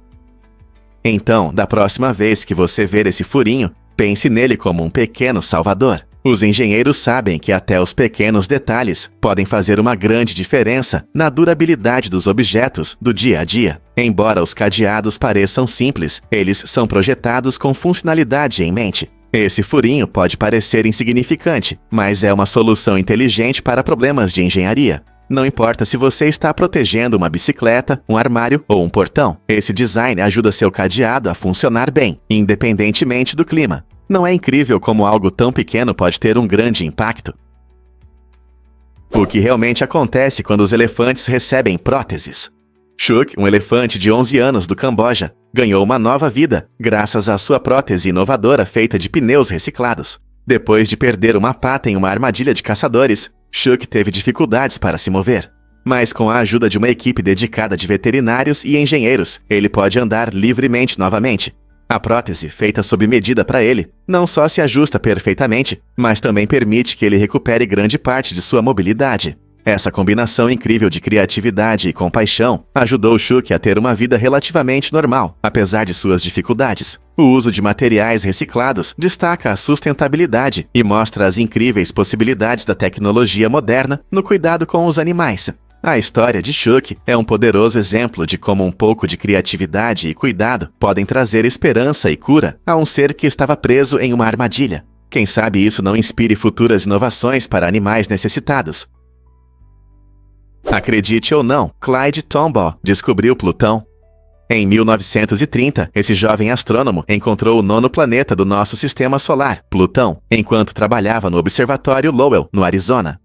Então, da próxima vez que você ver esse furinho, pense nele como um pequeno salvador. Os engenheiros sabem que até os pequenos detalhes podem fazer uma grande diferença na durabilidade dos objetos do dia a dia. Embora os cadeados pareçam simples, eles são projetados com funcionalidade em mente. Esse furinho pode parecer insignificante, mas é uma solução inteligente para problemas de engenharia. Não importa se você está protegendo uma bicicleta, um armário ou um portão, esse design ajuda seu cadeado a funcionar bem, independentemente do clima. Não é incrível como algo tão pequeno pode ter um grande impacto? O que realmente acontece quando os elefantes recebem próteses? Chuck, um elefante de 11 anos do Camboja, ganhou uma nova vida graças à sua prótese inovadora feita de pneus reciclados. Depois de perder uma pata em uma armadilha de caçadores, Chuck teve dificuldades para se mover. Mas com a ajuda de uma equipe dedicada de veterinários e engenheiros, ele pode andar livremente novamente. A prótese, feita sob medida para ele, não só se ajusta perfeitamente, mas também permite que ele recupere grande parte de sua mobilidade. Essa combinação incrível de criatividade e compaixão ajudou Chuck a ter uma vida relativamente normal, apesar de suas dificuldades. O uso de materiais reciclados destaca a sustentabilidade e mostra as incríveis possibilidades da tecnologia moderna no cuidado com os animais. A história de Chuck é um poderoso exemplo de como um pouco de criatividade e cuidado podem trazer esperança e cura a um ser que estava preso em uma armadilha. Quem sabe isso não inspire futuras inovações para animais necessitados. Acredite ou não, Clyde Tombaugh descobriu Plutão. Em 1930, esse jovem astrônomo encontrou o 9º planeta do nosso sistema solar, Plutão, enquanto trabalhava no Observatório Lowell, no Arizona.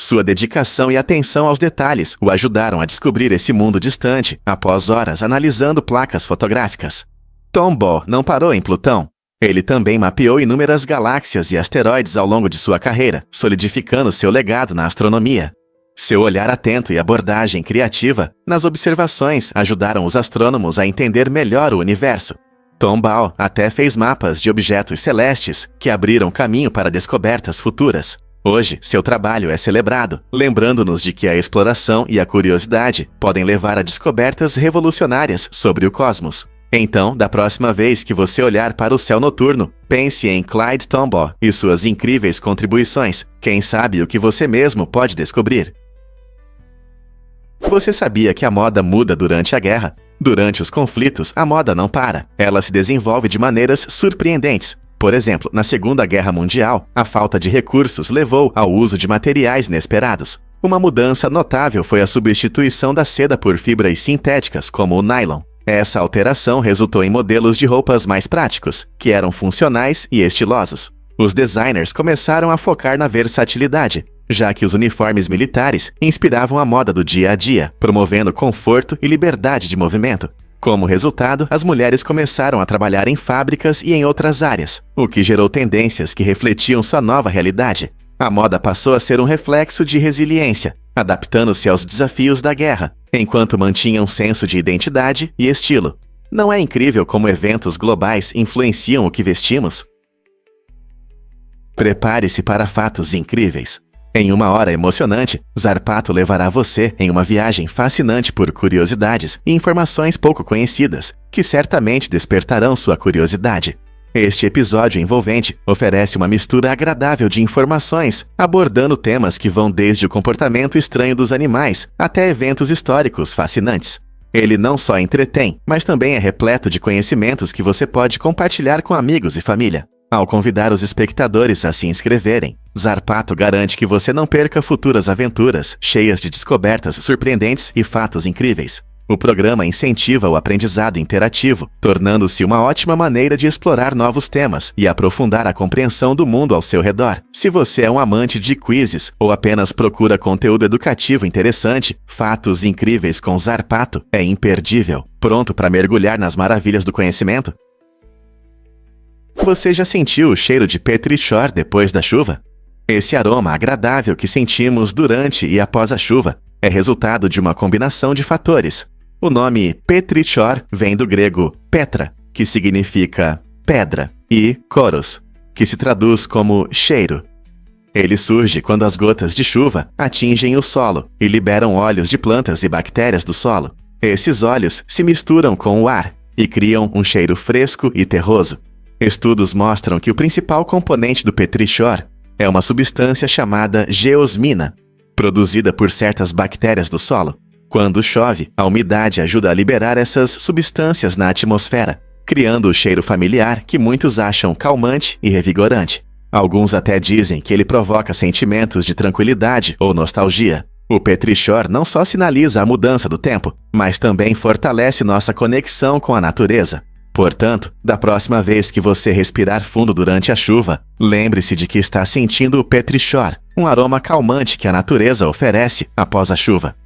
Sua dedicação e atenção aos detalhes o ajudaram a descobrir esse mundo distante após horas analisando placas fotográficas. Tombaugh não parou em Plutão. Ele também mapeou inúmeras galáxias e asteroides ao longo de sua carreira, solidificando seu legado na astronomia. Seu olhar atento e abordagem criativa nas observações ajudaram os astrônomos a entender melhor o universo. Tombaugh até fez mapas de objetos celestes que abriram caminho para descobertas futuras. Hoje, seu trabalho é celebrado, lembrando-nos de que a exploração e a curiosidade podem levar a descobertas revolucionárias sobre o cosmos. Então, da próxima vez que você olhar para o céu noturno, pense em Clyde Tombaugh e suas incríveis contribuições. Quem sabe o que você mesmo pode descobrir? Você sabia que a moda muda durante a guerra? Durante os conflitos, a moda não para. Ela se desenvolve de maneiras surpreendentes. Por exemplo, na Segunda Guerra Mundial, a falta de recursos levou ao uso de materiais inesperados. Uma mudança notável foi a substituição da seda por fibras sintéticas, como o nylon. Essa alteração resultou em modelos de roupas mais práticos, que eram funcionais e estilosos. Os designers começaram a focar na versatilidade, já que os uniformes militares inspiravam a moda do dia a dia, promovendo conforto e liberdade de movimento. Como resultado, as mulheres começaram a trabalhar em fábricas e em outras áreas, o que gerou tendências que refletiam sua nova realidade. A moda passou a ser um reflexo de resiliência, adaptando-se aos desafios da guerra, enquanto mantinha um senso de identidade e estilo. Não é incrível como eventos globais influenciam o que vestimos? Prepare-se para fatos incríveis. Em uma hora emocionante, Zarpato levará você em uma viagem fascinante por curiosidades e informações pouco conhecidas, que certamente despertarão sua curiosidade. Este episódio envolvente oferece uma mistura agradável de informações, abordando temas que vão desde o comportamento estranho dos animais até eventos históricos fascinantes. Ele não só entretém, mas também é repleto de conhecimentos que você pode compartilhar com amigos e família. Ao convidar os espectadores a se inscreverem, Zarpato garante que você não perca futuras aventuras cheias de descobertas surpreendentes e fatos incríveis. O programa incentiva o aprendizado interativo, tornando-se uma ótima maneira de explorar novos temas e aprofundar a compreensão do mundo ao seu redor. Se você é um amante de quizzes ou apenas procura conteúdo educativo interessante, Fatos Incríveis com Zarpato é imperdível. Pronto para mergulhar nas maravilhas do conhecimento? Você já sentiu o cheiro de petrichor depois da chuva? Esse aroma agradável que sentimos durante e após a chuva é resultado de uma combinação de fatores. O nome petrichor vem do grego petra, que significa pedra, e choros, que se traduz como cheiro. Ele surge quando as gotas de chuva atingem o solo e liberam óleos de plantas e bactérias do solo. Esses óleos se misturam com o ar e criam um cheiro fresco e terroso. Estudos mostram que o principal componente do petrichor é uma substância chamada geosmina, produzida por certas bactérias do solo. Quando chove, a umidade ajuda a liberar essas substâncias na atmosfera, criando o cheiro familiar que muitos acham calmante e revigorante. Alguns até dizem que ele provoca sentimentos de tranquilidade ou nostalgia. O petrichor não só sinaliza a mudança do tempo, mas também fortalece nossa conexão com a natureza. Portanto, da próxima vez que você respirar fundo durante a chuva, lembre-se de que está sentindo o petrichor, um aroma calmante que a natureza oferece após a chuva.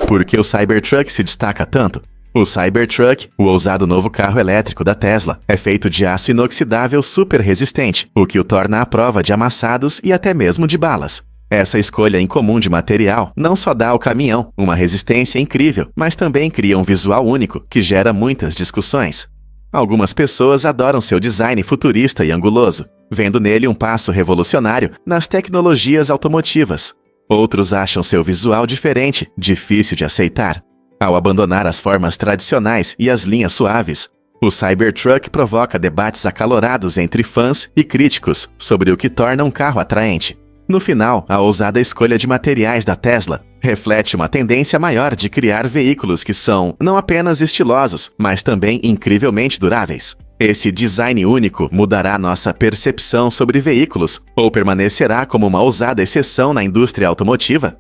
Por que o Cybertruck se destaca tanto? O Cybertruck, o ousado novo carro elétrico da Tesla, é feito de aço inoxidável super resistente, o que o torna à prova de amassados e até mesmo de balas. Essa escolha incomum de material não só dá ao caminhão uma resistência incrível, mas também cria um visual único que gera muitas discussões. Algumas pessoas adoram seu design futurista e anguloso, vendo nele um passo revolucionário nas tecnologias automotivas. Outros acham seu visual diferente, difícil de aceitar. Ao abandonar as formas tradicionais e as linhas suaves, o Cybertruck provoca debates acalorados entre fãs e críticos sobre o que torna um carro atraente. No final, a ousada escolha de materiais da Tesla reflete uma tendência maior de criar veículos que são não apenas estilosos, mas também incrivelmente duráveis. Esse design único mudará nossa percepção sobre veículos ou permanecerá como uma ousada exceção na indústria automotiva?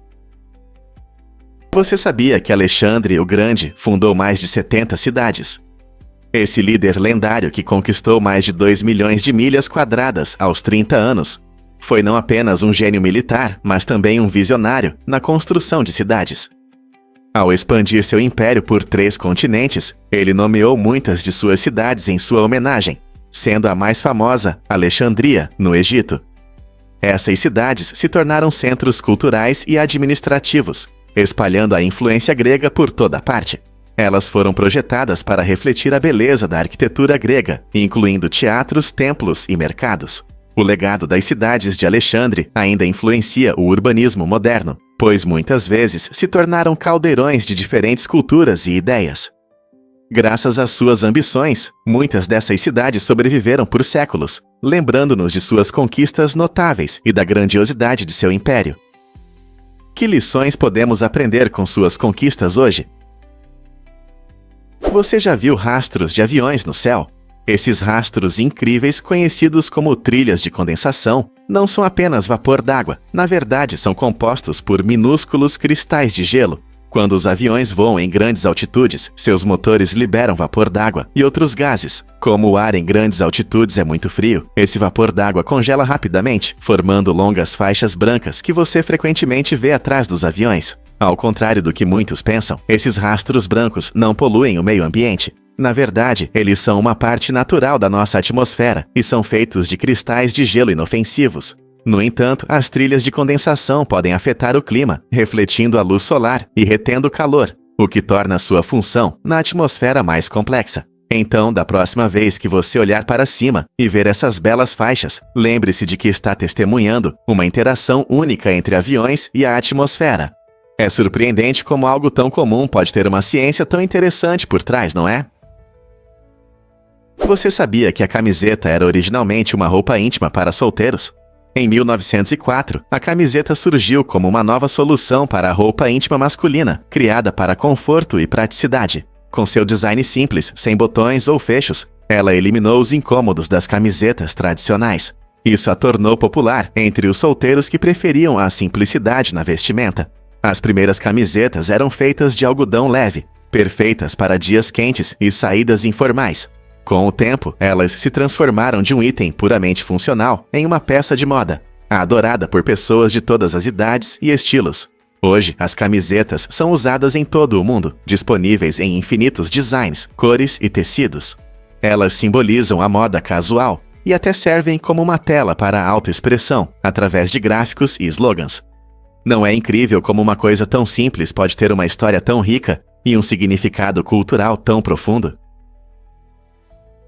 Você sabia que Alexandre o Grande fundou mais de 70 cidades? Esse líder lendário que conquistou mais de 2 milhões de milhas quadradas aos 30 anos foi não apenas um gênio militar, mas também um visionário na construção de cidades. Ao expandir seu império por 3 continentes, ele nomeou muitas de suas cidades em sua homenagem, sendo a mais famosa Alexandria, no Egito. Essas cidades se tornaram centros culturais e administrativos, espalhando a influência grega por toda parte. Elas foram projetadas para refletir a beleza da arquitetura grega, incluindo teatros, templos e mercados. O legado das cidades de Alexandre ainda influencia o urbanismo moderno, pois muitas vezes se tornaram caldeirões de diferentes culturas e ideias. Graças às suas ambições, muitas dessas cidades sobreviveram por séculos, lembrando-nos de suas conquistas notáveis e da grandiosidade de seu império. Que lições podemos aprender com suas conquistas hoje? Você já viu rastros de aviões no céu? Esses rastros incríveis, conhecidos como trilhas de condensação, não são apenas vapor d'água. Na verdade, são compostos por minúsculos cristais de gelo. Quando os aviões voam em grandes altitudes, seus motores liberam vapor d'água e outros gases. Como o ar em grandes altitudes é muito frio, esse vapor d'água congela rapidamente, formando longas faixas brancas que você frequentemente vê atrás dos aviões. Ao contrário do que muitos pensam, esses rastros brancos não poluem o meio ambiente. Na verdade, eles são uma parte natural da nossa atmosfera e são feitos de cristais de gelo inofensivos. No entanto, as trilhas de condensação podem afetar o clima, refletindo a luz solar e retendo calor, o que torna sua função na atmosfera mais complexa. Então, da próxima vez que você olhar para cima e ver essas belas faixas, lembre-se de que está testemunhando uma interação única entre aviões e a atmosfera. É surpreendente como algo tão comum pode ter uma ciência tão interessante por trás, não é? Você sabia que a camiseta era originalmente uma roupa íntima para solteiros? Em 1904, a camiseta surgiu como uma nova solução para a roupa íntima masculina, criada para conforto e praticidade. Com seu design simples, sem botões ou fechos, ela eliminou os incômodos das camisetas tradicionais. Isso a tornou popular entre os solteiros que preferiam a simplicidade na vestimenta. As primeiras camisetas eram feitas de algodão leve, perfeitas para dias quentes e saídas informais. Com o tempo, elas se transformaram de um item puramente funcional em uma peça de moda, adorada por pessoas de todas as idades e estilos. Hoje, as camisetas são usadas em todo o mundo, disponíveis em infinitos designs, cores e tecidos. Elas simbolizam a moda casual e até servem como uma tela para a autoexpressão, através de gráficos e slogans. Não é incrível como uma coisa tão simples pode ter uma história tão rica e um significado cultural tão profundo?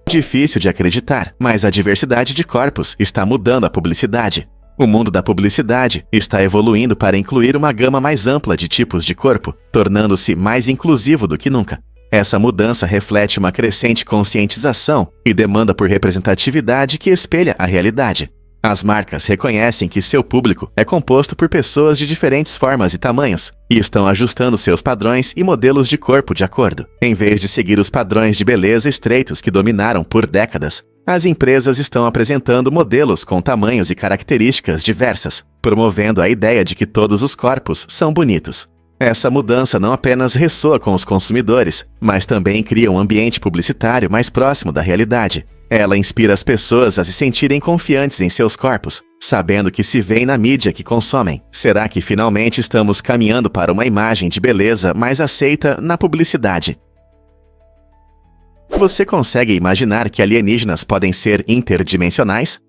Difícil de acreditar, mas a diversidade de corpos está mudando a publicidade. O mundo da publicidade está evoluindo para incluir uma gama mais ampla de tipos de corpo, tornando-se mais inclusivo do que nunca. Essa mudança reflete uma crescente conscientização e demanda por representatividade que espelha a realidade. As marcas reconhecem que seu público é composto por pessoas de diferentes formas e tamanhos, e estão ajustando seus padrões e modelos de corpo de acordo. Em vez de seguir os padrões de beleza estreitos que dominaram por décadas, as empresas estão apresentando modelos com tamanhos e características diversas, promovendo a ideia de que todos os corpos são bonitos. Essa mudança não apenas ressoa com os consumidores, mas também cria um ambiente publicitário mais próximo da realidade. Ela inspira as pessoas a se sentirem confiantes em seus corpos, sabendo que se veem na mídia que consomem. Será que finalmente estamos caminhando para uma imagem de beleza mais aceita na publicidade? Você consegue imaginar que alienígenas podem ser interdimensionais?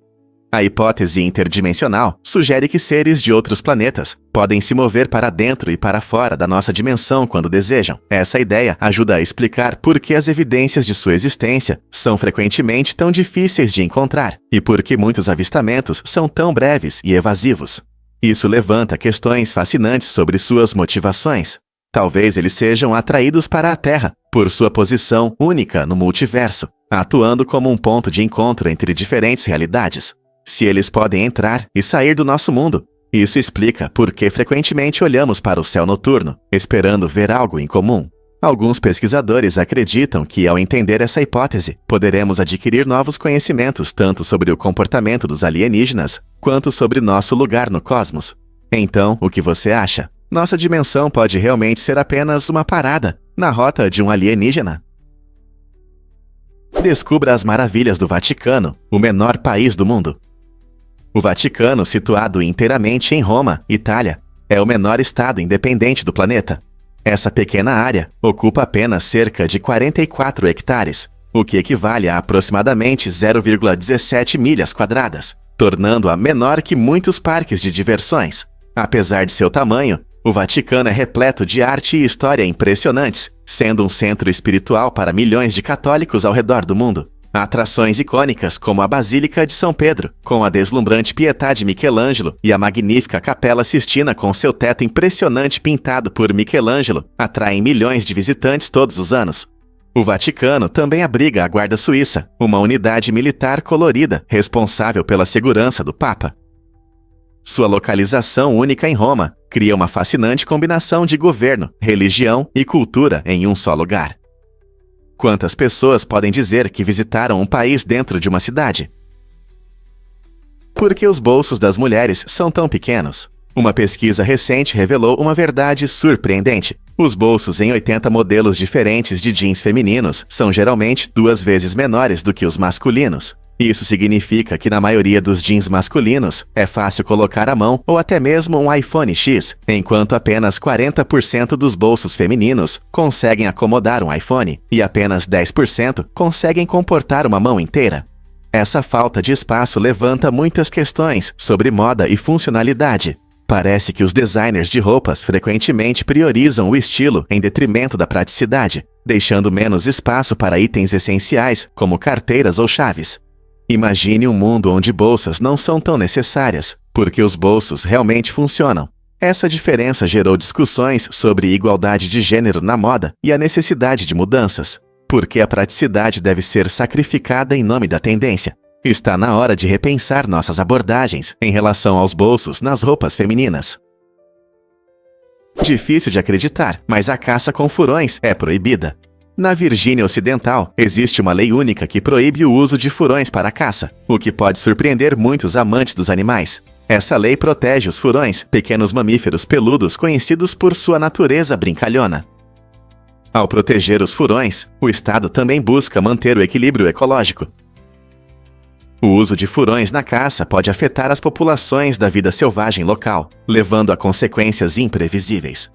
A hipótese interdimensional sugere que seres de outros planetas podem se mover para dentro e para fora da nossa dimensão quando desejam. Essa ideia ajuda a explicar por que as evidências de sua existência são frequentemente tão difíceis de encontrar e por que muitos avistamentos são tão breves e evasivos. Isso levanta questões fascinantes sobre suas motivações. Talvez eles sejam atraídos para a Terra por sua posição única no multiverso, atuando como um ponto de encontro entre diferentes realidades. Se eles podem entrar e sair do nosso mundo, isso explica por que frequentemente olhamos para o céu noturno, esperando ver algo em comum. Alguns pesquisadores acreditam que, ao entender essa hipótese, poderemos adquirir novos conhecimentos tanto sobre o comportamento dos alienígenas, quanto sobre nosso lugar no cosmos. Então, o que você acha? Nossa dimensão pode realmente ser apenas uma parada na rota de um alienígena? Descubra as maravilhas do Vaticano, o menor país do mundo. O Vaticano, situado inteiramente em Roma, Itália, é o menor estado independente do planeta. Essa pequena área ocupa apenas cerca de 44 hectares, o que equivale a aproximadamente 0,17 milhas quadradas, tornando-a menor que muitos parques de diversões. Apesar de seu tamanho, o Vaticano é repleto de arte e história impressionantes, sendo um centro espiritual para milhões de católicos ao redor do mundo. Há atrações icônicas como a Basílica de São Pedro, com a deslumbrante Pietà de Michelangelo, e a magnífica Capela Sistina com seu teto impressionante pintado por Michelangelo, atraem milhões de visitantes todos os anos. O Vaticano também abriga a Guarda Suíça, uma unidade militar colorida responsável pela segurança do Papa. Sua localização única em Roma cria uma fascinante combinação de governo, religião e cultura em um só lugar. Quantas pessoas podem dizer que visitaram um país dentro de uma cidade? Por que os bolsos das mulheres são tão pequenos? Uma pesquisa recente revelou uma verdade surpreendente. Os bolsos em 80 modelos diferentes de jeans femininos são geralmente 2 vezes menores do que os masculinos. Isso significa que na maioria dos jeans masculinos é fácil colocar a mão ou até mesmo um iPhone X, enquanto apenas 40% dos bolsos femininos conseguem acomodar um iPhone e apenas 10% conseguem comportar uma mão inteira. Essa falta de espaço levanta muitas questões sobre moda e funcionalidade. Parece que os designers de roupas frequentemente priorizam o estilo em detrimento da praticidade, deixando menos espaço para itens essenciais como carteiras ou chaves. Imagine um mundo onde bolsas não são tão necessárias, porque os bolsos realmente funcionam. Essa diferença gerou discussões sobre igualdade de gênero na moda e a necessidade de mudanças. Por que a praticidade deve ser sacrificada em nome da tendência? Está na hora de repensar nossas abordagens em relação aos bolsos nas roupas femininas. Difícil de acreditar, mas a caça com furões é proibida. Na Virgínia Ocidental, existe uma lei única que proíbe o uso de furões para a caça, o que pode surpreender muitos amantes dos animais. Essa lei protege os furões, pequenos mamíferos peludos conhecidos por sua natureza brincalhona. Ao proteger os furões, o Estado também busca manter o equilíbrio ecológico. O uso de furões na caça pode afetar as populações da vida selvagem local, levando a consequências imprevisíveis.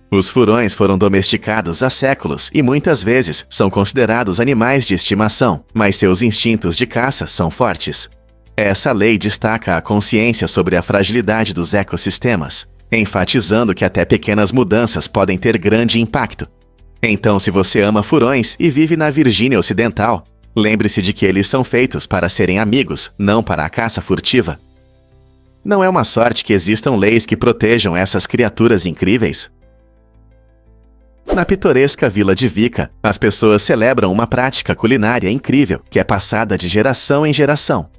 Os furões foram domesticados há séculos e muitas vezes são considerados animais de estimação, mas seus instintos de caça são fortes. Essa lei destaca a consciência sobre a fragilidade dos ecossistemas, enfatizando que até pequenas mudanças podem ter grande impacto. Então, se você ama furões e vive na Virgínia Ocidental, lembre-se de que eles são feitos para serem amigos, não para a caça furtiva. Não é uma sorte que existam leis que protejam essas criaturas incríveis? Na pitoresca vila de Vika, as pessoas celebram uma prática culinária incrível que é passada de geração em geração.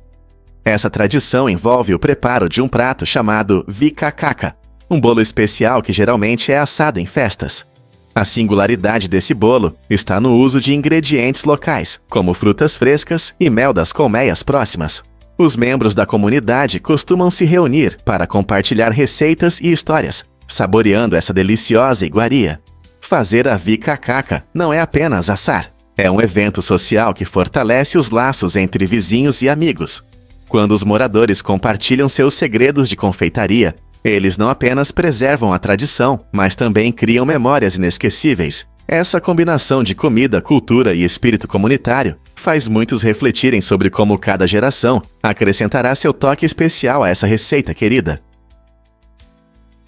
Essa tradição envolve o preparo de um prato chamado Vika Kaka, um bolo especial que geralmente é assado em festas. A singularidade desse bolo está no uso de ingredientes locais, como frutas frescas e mel das colmeias próximas. Os membros da comunidade costumam se reunir para compartilhar receitas e histórias, saboreando essa deliciosa iguaria. Fazer a Vika Kaka não é apenas assar, é um evento social que fortalece os laços entre vizinhos e amigos. Quando os moradores compartilham seus segredos de confeitaria, eles não apenas preservam a tradição, mas também criam memórias inesquecíveis. Essa combinação de comida, cultura e espírito comunitário faz muitos refletirem sobre como cada geração acrescentará seu toque especial a essa receita querida.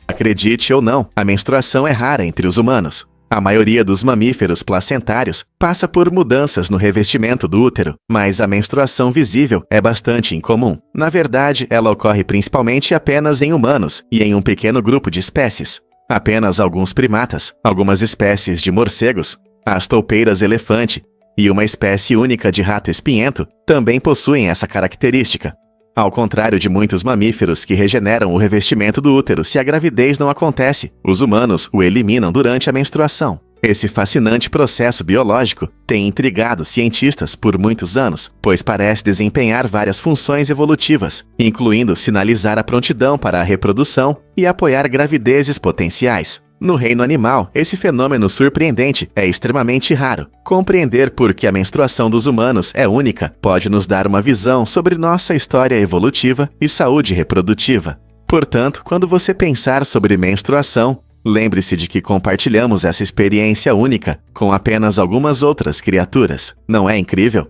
Acredite ou não, a menstruação é rara entre os humanos. A maioria dos mamíferos placentários passa por mudanças no revestimento do útero, mas a menstruação visível é bastante incomum. Na verdade, ela ocorre principalmente apenas em humanos e em um pequeno grupo de espécies. Apenas alguns primatas, algumas espécies de morcegos, as toupeiras elefante e uma espécie única de rato espinhento também possuem essa característica. Ao contrário de muitos mamíferos que regeneram o revestimento do útero se a gravidez não acontece, os humanos o eliminam durante a menstruação. Esse fascinante processo biológico tem intrigado cientistas por muitos anos, pois parece desempenhar várias funções evolutivas, incluindo sinalizar a prontidão para a reprodução e apoiar gravidezes potenciais. No reino animal, esse fenômeno surpreendente é extremamente raro. Compreender por que a menstruação dos humanos é única pode nos dar uma visão sobre nossa história evolutiva e saúde reprodutiva. Portanto, quando você pensar sobre menstruação, lembre-se de que compartilhamos essa experiência única com apenas algumas outras criaturas. Não é incrível?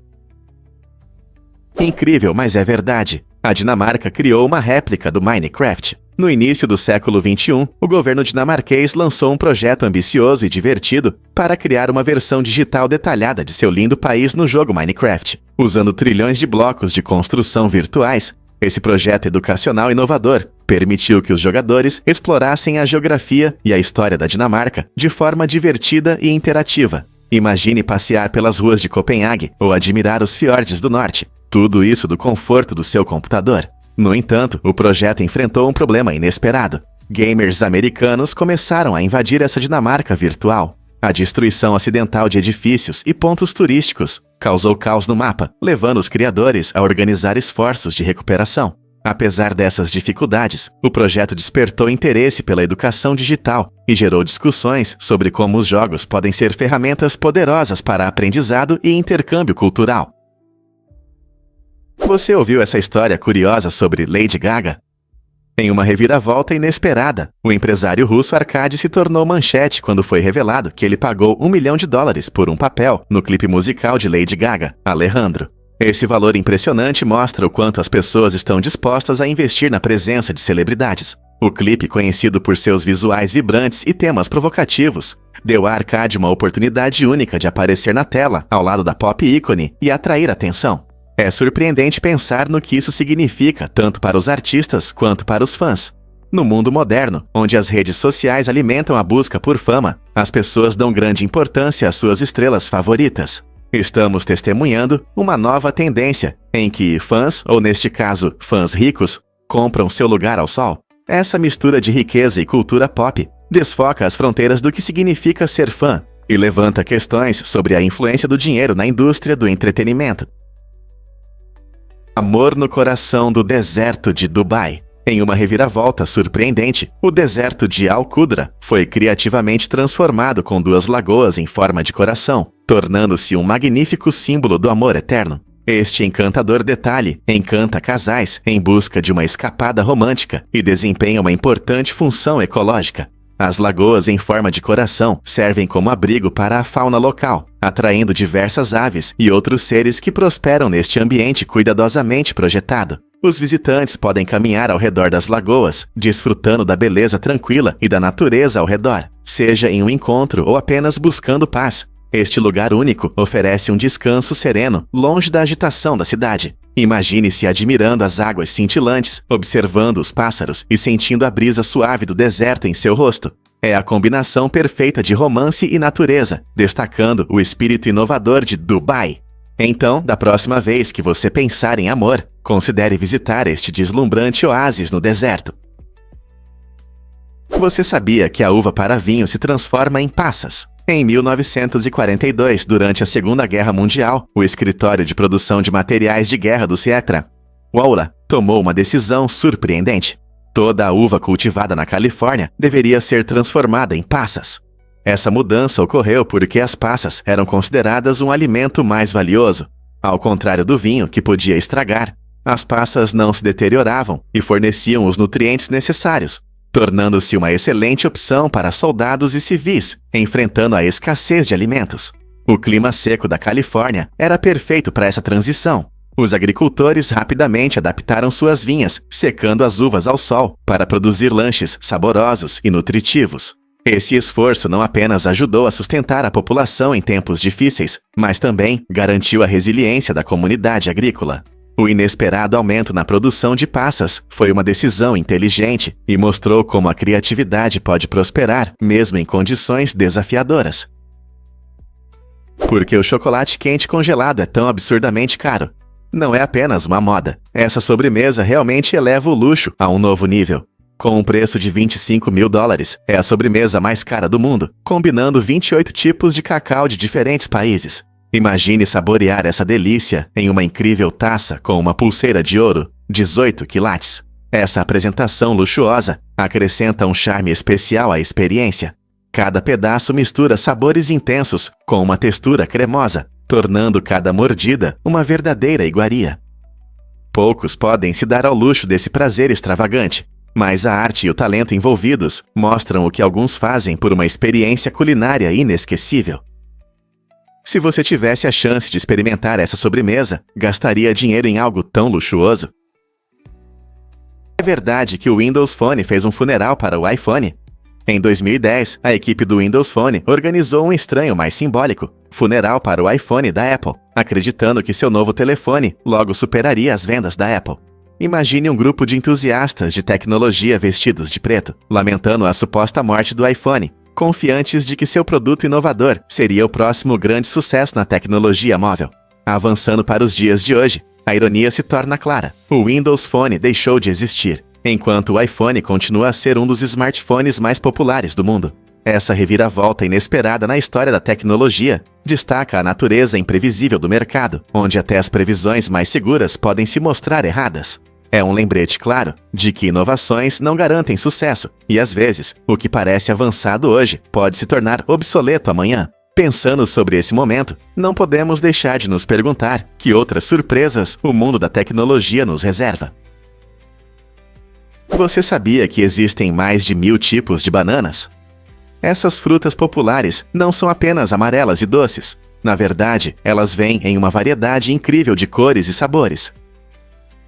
Incrível, mas é verdade. A Dinamarca criou uma réplica do Minecraft. No início do século XXI, o governo dinamarquês lançou um projeto ambicioso e divertido para criar uma versão digital detalhada de seu lindo país no jogo Minecraft. Usando trilhões de blocos de construção virtuais, esse projeto educacional inovador permitiu que os jogadores explorassem a geografia e a história da Dinamarca de forma divertida e interativa. Imagine passear pelas ruas de Copenhague ou admirar os fiordes do norte. Tudo isso do conforto do seu computador. No entanto, o projeto enfrentou um problema inesperado. Gamers americanos começaram a invadir essa Dinamarca virtual. A destruição acidental de edifícios e pontos turísticos causou caos no mapa, levando os criadores a organizar esforços de recuperação. Apesar dessas dificuldades, o projeto despertou interesse pela educação digital e gerou discussões sobre como os jogos podem ser ferramentas poderosas para aprendizado e intercâmbio cultural. Você ouviu essa história curiosa sobre Lady Gaga? Em uma reviravolta inesperada, o empresário russo Arkady se tornou manchete quando foi revelado que ele pagou $1 milhão por um papel no clipe musical de Lady Gaga, Alejandro. Esse valor impressionante mostra o quanto as pessoas estão dispostas a investir na presença de celebridades. O clipe, conhecido por seus visuais vibrantes e temas provocativos, deu a Arkady uma oportunidade única de aparecer na tela, ao lado da pop ícone, e atrair atenção. É surpreendente pensar no que isso significa tanto para os artistas quanto para os fãs. No mundo moderno, onde as redes sociais alimentam a busca por fama, as pessoas dão grande importância às suas estrelas favoritas. Estamos testemunhando uma nova tendência, em que fãs, ou neste caso, fãs ricos, compram seu lugar ao sol. Essa mistura de riqueza e cultura pop desfoca as fronteiras do que significa ser fã e levanta questões sobre a influência do dinheiro na indústria do entretenimento. Amor no coração do deserto de Dubai. Em uma reviravolta surpreendente, o deserto de Al-Qudra foi criativamente transformado com 2 lagoas em forma de coração, tornando-se um magnífico símbolo do amor eterno. Este encantador detalhe encanta casais em busca de uma escapada romântica e desempenha uma importante função ecológica. As lagoas em forma de coração servem como abrigo para a fauna local, atraindo diversas aves e outros seres que prosperam neste ambiente cuidadosamente projetado. Os visitantes podem caminhar ao redor das lagoas, desfrutando da beleza tranquila e da natureza ao redor, seja em um encontro ou apenas buscando paz. Este lugar único oferece um descanso sereno, longe da agitação da cidade. Imagine-se admirando as águas cintilantes, observando os pássaros e sentindo a brisa suave do deserto em seu rosto. É a combinação perfeita de romance e natureza, destacando o espírito inovador de Dubai. Então, da próxima vez que você pensar em amor, considere visitar este deslumbrante oásis no deserto. Você sabia que a uva para vinho se transforma em passas? Em 1942, durante a Segunda Guerra Mundial, o escritório de produção de materiais de guerra do Sietra, Waula, tomou uma decisão surpreendente. Toda a uva cultivada na Califórnia deveria ser transformada em passas. Essa mudança ocorreu porque as passas eram consideradas um alimento mais valioso. Ao contrário do vinho, que podia estragar, as passas não se deterioravam e forneciam os nutrientes necessários, tornando-se uma excelente opção para soldados e civis, enfrentando a escassez de alimentos. O clima seco da Califórnia era perfeito para essa transição. Os agricultores rapidamente adaptaram suas vinhas, secando as uvas ao sol para produzir lanches saborosos e nutritivos. Esse esforço não apenas ajudou a sustentar a população em tempos difíceis, mas também garantiu a resiliência da comunidade agrícola. O inesperado aumento na produção de passas foi uma decisão inteligente e mostrou como a criatividade pode prosperar, mesmo em condições desafiadoras. Por que o chocolate quente congelado é tão absurdamente caro? Não é apenas uma moda. Essa sobremesa realmente eleva o luxo a um novo nível. Com um preço de $25 mil, é a sobremesa mais cara do mundo, combinando 28 tipos de cacau de diferentes países. Imagine saborear essa delícia em uma incrível taça com uma pulseira de ouro, 18 quilates. Essa apresentação luxuosa acrescenta um charme especial à experiência. Cada pedaço mistura sabores intensos com uma textura cremosa, tornando cada mordida uma verdadeira iguaria. Poucos podem se dar ao luxo desse prazer extravagante, mas a arte e o talento envolvidos mostram o que alguns fazem por uma experiência culinária inesquecível. Se você tivesse a chance de experimentar essa sobremesa, gastaria dinheiro em algo tão luxuoso? É verdade que o Windows Phone fez um funeral para o iPhone? Em 2010, a equipe do Windows Phone organizou um estranho, mas simbólico, funeral para o iPhone da Apple, acreditando que seu novo telefone logo superaria as vendas da Apple. Imagine um grupo de entusiastas de tecnologia vestidos de preto, lamentando a suposta morte do iPhone, confiantes de que seu produto inovador seria o próximo grande sucesso na tecnologia móvel. Avançando para os dias de hoje, a ironia se torna clara. O Windows Phone deixou de existir, enquanto o iPhone continua a ser um dos smartphones mais populares do mundo. Essa reviravolta inesperada na história da tecnologia destaca a natureza imprevisível do mercado, onde até as previsões mais seguras podem se mostrar erradas. É um lembrete claro de que inovações não garantem sucesso e, às vezes, o que parece avançado hoje pode se tornar obsoleto amanhã. Pensando sobre esse momento, não podemos deixar de nos perguntar que outras surpresas o mundo da tecnologia nos reserva. Você sabia que existem mais de 1000 tipos de bananas? Essas frutas populares não são apenas amarelas e doces. Na verdade, elas vêm em uma variedade incrível de cores e sabores.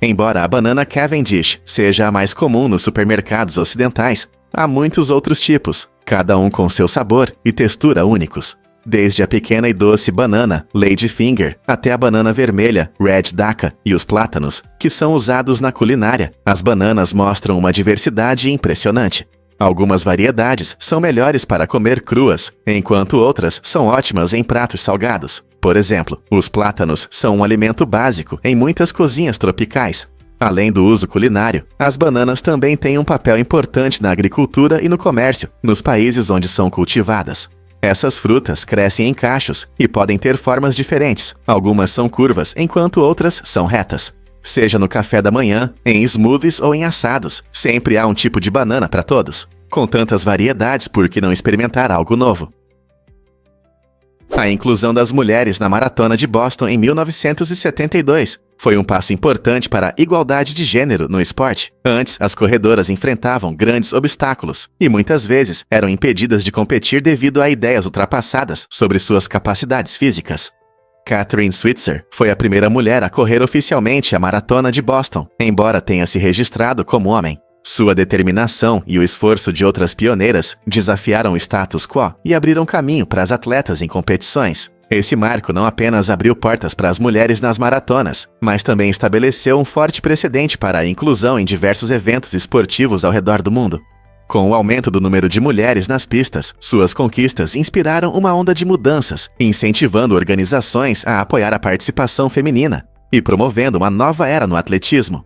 Embora a banana Cavendish seja a mais comum nos supermercados ocidentais, há muitos outros tipos, cada um com seu sabor e textura únicos. Desde a pequena e doce banana Ladyfinger até a banana vermelha Red Daca e os plátanos, que são usados na culinária, as bananas mostram uma diversidade impressionante. Algumas variedades são melhores para comer cruas, enquanto outras são ótimas em pratos salgados. Por exemplo, os plátanos são um alimento básico em muitas cozinhas tropicais. Além do uso culinário, as bananas também têm um papel importante na agricultura e no comércio, nos países onde são cultivadas. Essas frutas crescem em cachos e podem ter formas diferentes. Algumas são curvas, enquanto outras são retas. Seja no café da manhã, em smoothies ou em assados, sempre há um tipo de banana para todos. Com tantas variedades, por que não experimentar algo novo? A inclusão das mulheres na Maratona de Boston em 1972 Foi um passo importante para a igualdade de gênero no esporte. Antes, as corredoras enfrentavam grandes obstáculos e muitas vezes eram impedidas de competir devido a ideias ultrapassadas sobre suas capacidades físicas. Kathrine Switzer foi a primeira mulher a correr oficialmente a Maratona de Boston, embora tenha se registrado como homem. Sua determinação e o esforço de outras pioneiras desafiaram o status quo e abriram caminho para as atletas em competições. Esse marco não apenas abriu portas para as mulheres nas maratonas, mas também estabeleceu um forte precedente para a inclusão em diversos eventos esportivos ao redor do mundo. Com o aumento do número de mulheres nas pistas, suas conquistas inspiraram uma onda de mudanças, incentivando organizações a apoiar a participação feminina e promovendo uma nova era no atletismo.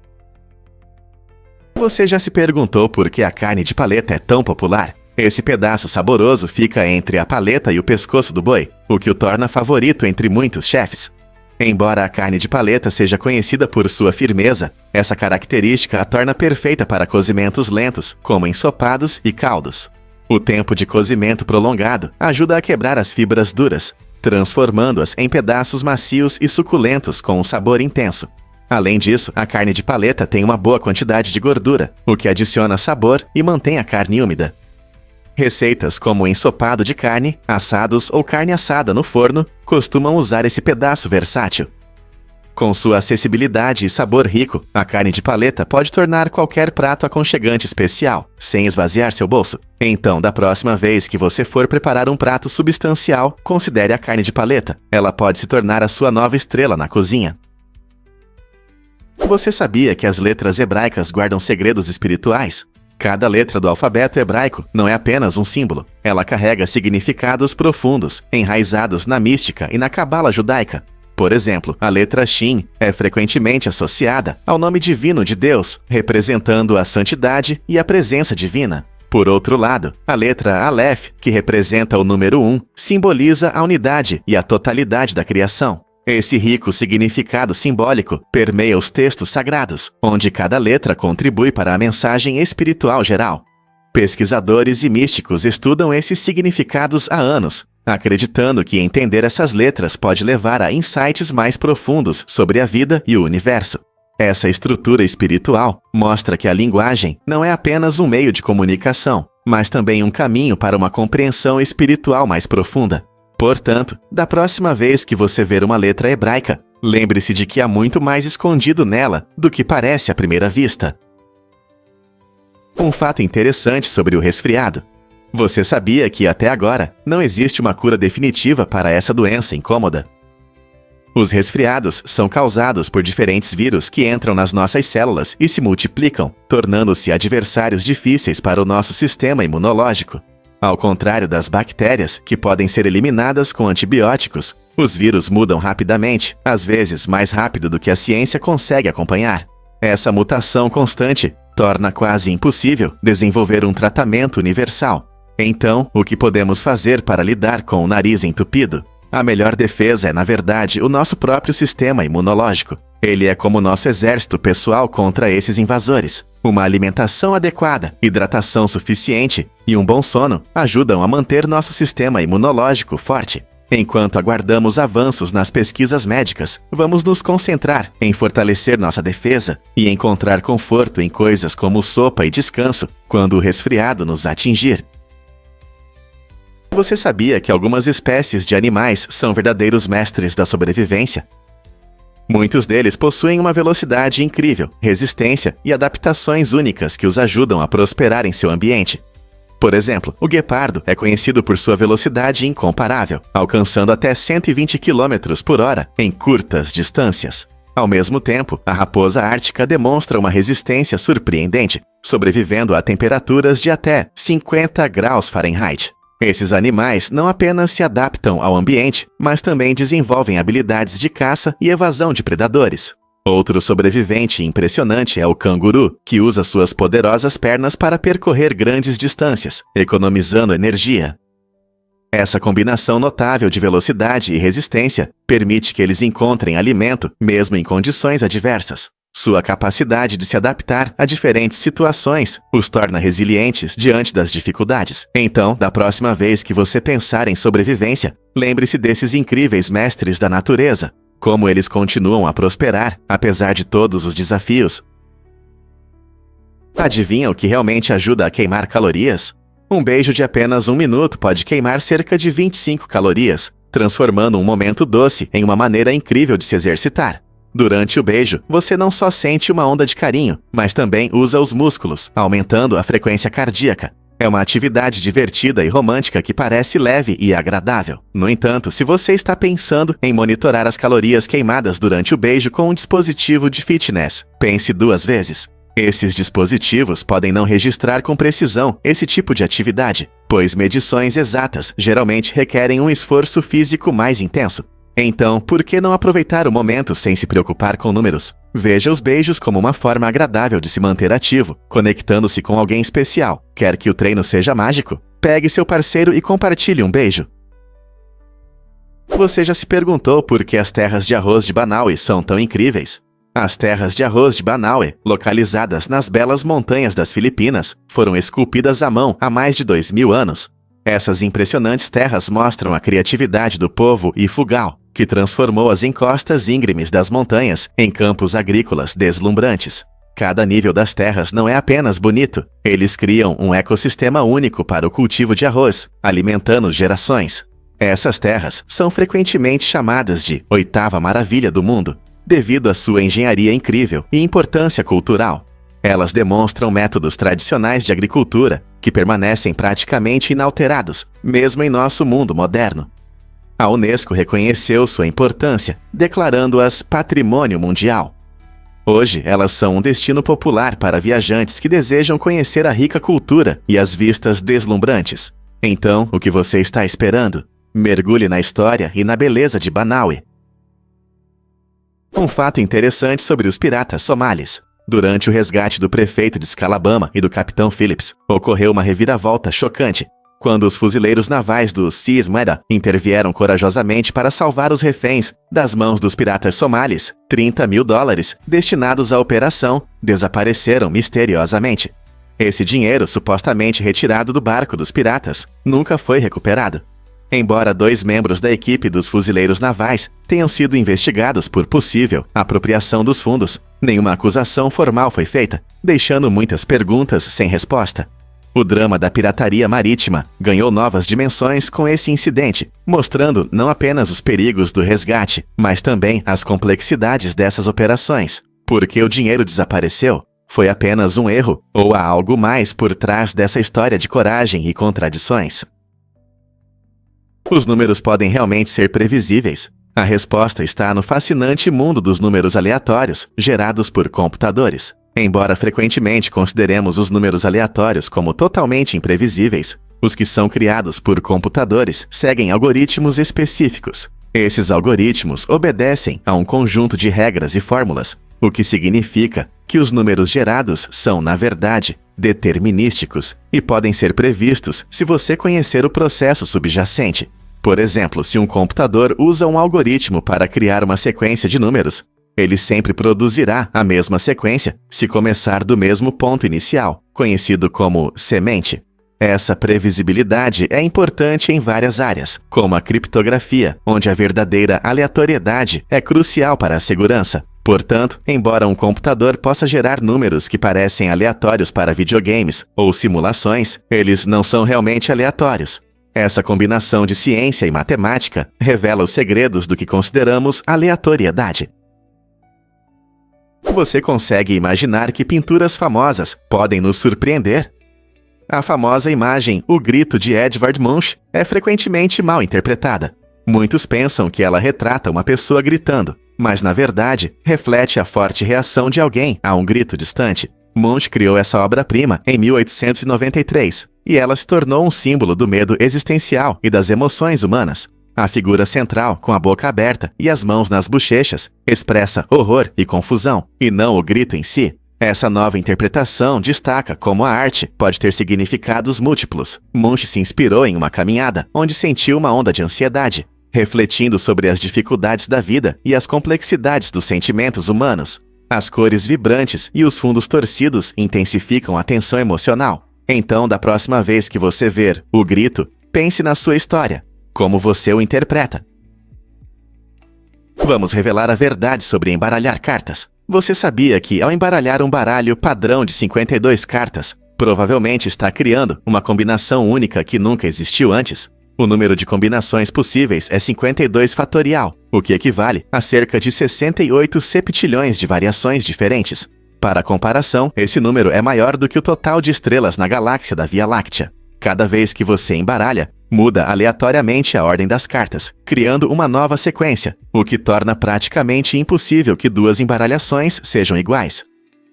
Você já se perguntou por que a carne de paleta é tão popular? Esse pedaço saboroso fica entre a paleta e o pescoço do boi, o que o torna favorito entre muitos chefes. Embora a carne de paleta seja conhecida por sua firmeza, essa característica a torna perfeita para cozimentos lentos, como ensopados e caldos. O tempo de cozimento prolongado ajuda a quebrar as fibras duras, transformando-as em pedaços macios e suculentos com um sabor intenso. Além disso, a carne de paleta tem uma boa quantidade de gordura, o que adiciona sabor e mantém a carne úmida. Receitas como ensopado de carne, assados ou carne assada no forno costumam usar esse pedaço versátil. Com sua acessibilidade e sabor rico, a carne de paleta pode tornar qualquer prato aconchegante especial, sem esvaziar seu bolso. Então, da próxima vez que você for preparar um prato substancial, considere a carne de paleta. Ela pode se tornar a sua nova estrela na cozinha. Você sabia que as letras hebraicas guardam segredos espirituais? Cada letra do alfabeto hebraico não é apenas um símbolo. Ela carrega significados profundos, enraizados na mística e na cabala judaica. Por exemplo, a letra Shin é frequentemente associada ao nome divino de Deus, representando a santidade e a presença divina. Por outro lado, a letra Aleph, que representa o número 1, simboliza a unidade e a totalidade da criação. Esse rico significado simbólico permeia os textos sagrados, onde cada letra contribui para a mensagem espiritual geral. Pesquisadores e místicos estudam esses significados há anos, acreditando que entender essas letras pode levar a insights mais profundos sobre a vida e o universo. Essa estrutura espiritual mostra que a linguagem não é apenas um meio de comunicação, mas também um caminho para uma compreensão espiritual mais profunda. Portanto, da próxima vez que você ver uma letra hebraica, lembre-se de que há muito mais escondido nela do que parece à primeira vista. Um fato interessante sobre o resfriado. Você sabia que, até agora, não existe uma cura definitiva para essa doença incômoda? Os resfriados são causados por diferentes vírus que entram nas nossas células e se multiplicam, tornando-se adversários difíceis para o nosso sistema imunológico. Ao contrário das bactérias, que podem ser eliminadas com antibióticos, os vírus mudam rapidamente, às vezes mais rápido do que a ciência consegue acompanhar. Essa mutação constante torna quase impossível desenvolver um tratamento universal. Então, o que podemos fazer para lidar com o nariz entupido? A melhor defesa é, na verdade, o nosso próprio sistema imunológico. Ele é como nosso exército pessoal contra esses invasores. Uma alimentação adequada, hidratação suficiente e um bom sono ajudam a manter nosso sistema imunológico forte. Enquanto aguardamos avanços nas pesquisas médicas, vamos nos concentrar em fortalecer nossa defesa e encontrar conforto em coisas como sopa e descanso quando o resfriado nos atingir. Você sabia que algumas espécies de animais são verdadeiros mestres da sobrevivência? Muitos deles possuem uma velocidade incrível, resistência e adaptações únicas que os ajudam a prosperar em seu ambiente. Por exemplo, o guepardo é conhecido por sua velocidade incomparável, alcançando até 120 km por hora em curtas distâncias. Ao mesmo tempo, a raposa ártica demonstra uma resistência surpreendente, sobrevivendo a temperaturas de até 50 graus Fahrenheit. Esses animais não apenas se adaptam ao ambiente, mas também desenvolvem habilidades de caça e evasão de predadores. Outro sobrevivente impressionante é o canguru, que usa suas poderosas pernas para percorrer grandes distâncias, economizando energia. Essa combinação notável de velocidade e resistência permite que eles encontrem alimento mesmo em condições adversas. Sua capacidade de se adaptar a diferentes situações os torna resilientes diante das dificuldades. Então, da próxima vez que você pensar em sobrevivência, lembre-se desses incríveis mestres da natureza. Como eles continuam a prosperar, apesar de todos os desafios. Adivinha o que realmente ajuda a queimar calorias? Um beijo de apenas 1 minuto pode queimar cerca de 25 calorias, transformando um momento doce em uma maneira incrível de se exercitar. Durante o beijo, você não só sente uma onda de carinho, mas também usa os músculos, aumentando a frequência cardíaca. É uma atividade divertida e romântica que parece leve e agradável. No entanto, se você está pensando em monitorar as calorias queimadas durante o beijo com um dispositivo de fitness, pense 2 vezes. Esses dispositivos podem não registrar com precisão esse tipo de atividade, pois medições exatas geralmente requerem um esforço físico mais intenso. Então, por que não aproveitar o momento sem se preocupar com números? Veja os beijos como uma forma agradável de se manter ativo, conectando-se com alguém especial. Quer que o treino seja mágico? Pegue seu parceiro e compartilhe um beijo. Você já se perguntou por que as terras de arroz de Banaue são tão incríveis? As terras de arroz de Banaue, localizadas nas belas montanhas das Filipinas, foram esculpidas à mão há mais de 2000 anos. Essas impressionantes terras mostram a criatividade do povo Ifugao, que transformou as encostas íngremes das montanhas em campos agrícolas deslumbrantes. Cada nível das terras não é apenas bonito, eles criam um ecossistema único para o cultivo de arroz, alimentando gerações. Essas terras são frequentemente chamadas de Oitava Maravilha do Mundo, devido à sua engenharia incrível e importância cultural. Elas demonstram métodos tradicionais de agricultura que permanecem praticamente inalterados, mesmo em nosso mundo moderno. A Unesco reconheceu sua importância, declarando-as Patrimônio Mundial. Hoje, elas são um destino popular para viajantes que desejam conhecer a rica cultura e as vistas deslumbrantes. Então, o que você está esperando? Mergulhe na história e na beleza de Banaue. Um fato interessante sobre os piratas somalis. Durante o resgate do prefeito de Scalabama e do capitão Phillips, ocorreu uma reviravolta chocante, quando os fuzileiros navais do Cismera intervieram corajosamente para salvar os reféns das mãos dos piratas somalis. $30 mil destinados à operação desapareceram misteriosamente. Esse dinheiro, supostamente retirado do barco dos piratas, nunca foi recuperado. Embora 2 membros da equipe dos fuzileiros navais tenham sido investigados por possível apropriação dos fundos, nenhuma acusação formal foi feita, deixando muitas perguntas sem resposta. O drama da pirataria marítima ganhou novas dimensões com esse incidente, mostrando não apenas os perigos do resgate, mas também as complexidades dessas operações. Por que o dinheiro desapareceu? Foi apenas um erro, ou há algo mais por trás dessa história de coragem e contradições? Os números podem realmente ser previsíveis. A resposta está no fascinante mundo dos números aleatórios gerados por computadores. Embora frequentemente consideremos os números aleatórios como totalmente imprevisíveis, os que são criados por computadores seguem algoritmos específicos. Esses algoritmos obedecem a um conjunto de regras e fórmulas, o que significa que os números gerados são, na verdade, determinísticos e podem ser previstos se você conhecer o processo subjacente. Por exemplo, se um computador usa um algoritmo para criar uma sequência de números, ele sempre produzirá a mesma sequência se começar do mesmo ponto inicial, conhecido como semente. Essa previsibilidade é importante em várias áreas, como a criptografia, onde a verdadeira aleatoriedade é crucial para a segurança. Portanto, embora um computador possa gerar números que parecem aleatórios para videogames ou simulações, eles não são realmente aleatórios. Essa combinação de ciência e matemática revela os segredos do que consideramos aleatoriedade. Você consegue imaginar que pinturas famosas podem nos surpreender? A famosa imagem O Grito de Edvard Munch é frequentemente mal interpretada. Muitos pensam que ela retrata uma pessoa gritando, mas na verdade reflete a forte reação de alguém a um grito distante. Munch criou essa obra-prima em 1893, e ela se tornou um símbolo do medo existencial e das emoções humanas. A figura central, com a boca aberta e as mãos nas bochechas, expressa horror e confusão, e não o grito em si. Essa nova interpretação destaca como a arte pode ter significados múltiplos. Munch se inspirou em uma caminhada, onde sentiu uma onda de ansiedade, refletindo sobre as dificuldades da vida e as complexidades dos sentimentos humanos. As cores vibrantes e os fundos torcidos intensificam a tensão emocional. Então, da próxima vez que você ver o grito, pense na sua história. Como você o interpreta? Vamos revelar a verdade sobre embaralhar cartas. Você sabia que, ao embaralhar um baralho padrão de 52 cartas, provavelmente está criando uma combinação única que nunca existiu antes? O número de combinações possíveis é 52 fatorial, o que equivale a cerca de 68 septilhões de variações diferentes. Para comparação, esse número é maior do que o total de estrelas na galáxia da Via Láctea. Cada vez que você embaralha, muda aleatoriamente a ordem das cartas, criando uma nova sequência, o que torna praticamente impossível que duas embaralhações sejam iguais.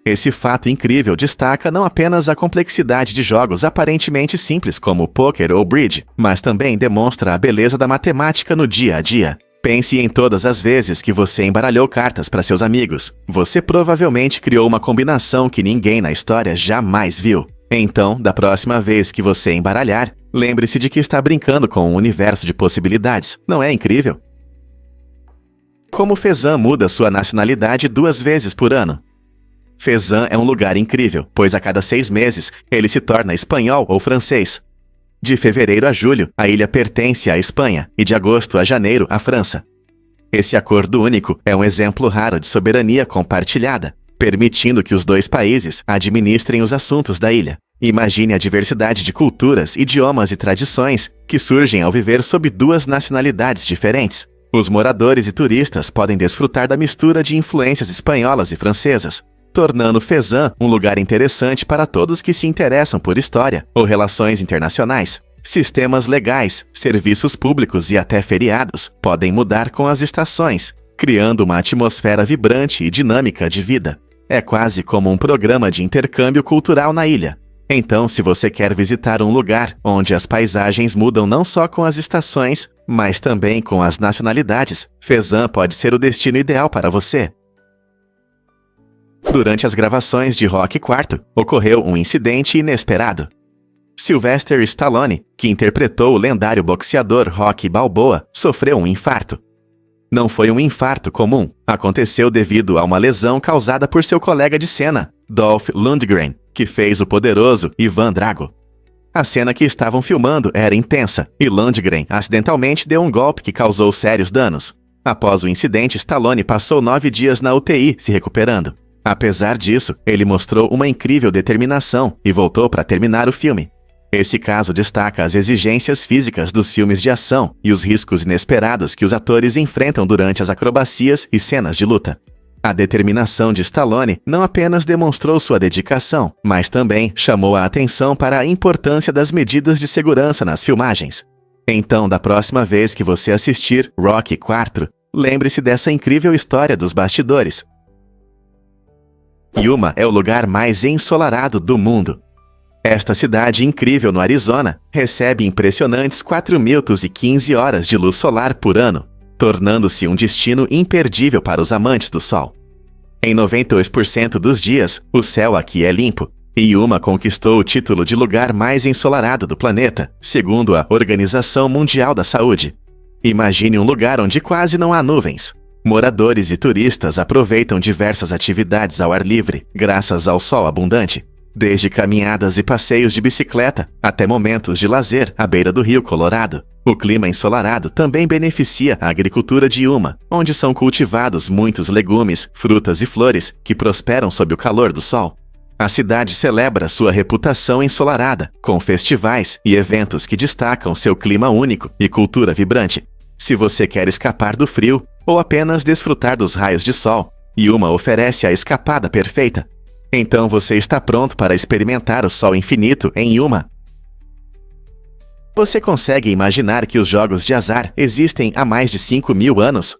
Esse fato incrível destaca não apenas a complexidade de jogos aparentemente simples como poker ou bridge, mas também demonstra a beleza da matemática no dia a dia. Pense em todas as vezes que você embaralhou cartas para seus amigos. Você provavelmente criou uma combinação que ninguém na história jamais viu. Então, da próxima vez que você embaralhar, lembre-se de que está brincando com um universo de possibilidades. Não é incrível? Como Fezzan muda sua nacionalidade 2 vezes por ano? Fezzan é um lugar incrível, pois a cada 6 meses ele se torna espanhol ou francês. De fevereiro a julho, a ilha pertence à Espanha e de agosto a janeiro à França. Esse acordo único é um exemplo raro de soberania compartilhada, permitindo que os dois países administrem os assuntos da ilha. Imagine a diversidade de culturas, idiomas e tradições que surgem ao viver sob 2 nacionalidades diferentes. Os moradores e turistas podem desfrutar da mistura de influências espanholas e francesas, tornando Fezzan um lugar interessante para todos que se interessam por história ou relações internacionais. Sistemas legais, serviços públicos e até feriados podem mudar com as estações, criando uma atmosfera vibrante e dinâmica de vida. É quase como um programa de intercâmbio cultural na ilha. Então, se você quer visitar um lugar onde as paisagens mudam não só com as estações, mas também com as nacionalidades, Fezzan pode ser o destino ideal para você. Durante as gravações de Rocky IV, ocorreu um incidente inesperado. Sylvester Stallone, que interpretou o lendário boxeador Rocky Balboa, sofreu um infarto. Não foi um infarto comum, aconteceu devido a uma lesão causada por seu colega de cena, Dolph Lundgren, que fez o poderoso Ivan Drago. A cena que estavam filmando era intensa, e Lundgren acidentalmente deu um golpe que causou sérios danos. Após o incidente, Stallone passou 9 dias na UTI se recuperando. Apesar disso, ele mostrou uma incrível determinação e voltou para terminar o filme. Esse caso destaca as exigências físicas dos filmes de ação e os riscos inesperados que os atores enfrentam durante as acrobacias e cenas de luta. A determinação de Stallone não apenas demonstrou sua dedicação, mas também chamou a atenção para a importância das medidas de segurança nas filmagens. Então, da próxima vez que você assistir Rocky IV, lembre-se dessa incrível história dos bastidores. Yuma é o lugar mais ensolarado do mundo. Esta cidade incrível no Arizona recebe impressionantes 4.015 horas de luz solar por ano, tornando-se um destino imperdível para os amantes do sol. Em 92% dos dias, o céu aqui é limpo, e Yuma conquistou o título de lugar mais ensolarado do planeta, segundo a Organização Mundial da Saúde. Imagine um lugar onde quase não há nuvens. Moradores e turistas aproveitam diversas atividades ao ar livre, graças ao sol abundante, desde caminhadas e passeios de bicicleta até momentos de lazer à beira do rio Colorado. O clima ensolarado também beneficia a agricultura de Yuma, onde são cultivados muitos legumes, frutas e flores que prosperam sob o calor do sol. A cidade celebra sua reputação ensolarada, com festivais e eventos que destacam seu clima único e cultura vibrante. Se você quer escapar do frio ou apenas desfrutar dos raios de sol, Yuma oferece a escapada perfeita. Então você está pronto para experimentar o sol infinito em Yuma. Você consegue imaginar que os jogos de azar existem há mais de 5.000 anos?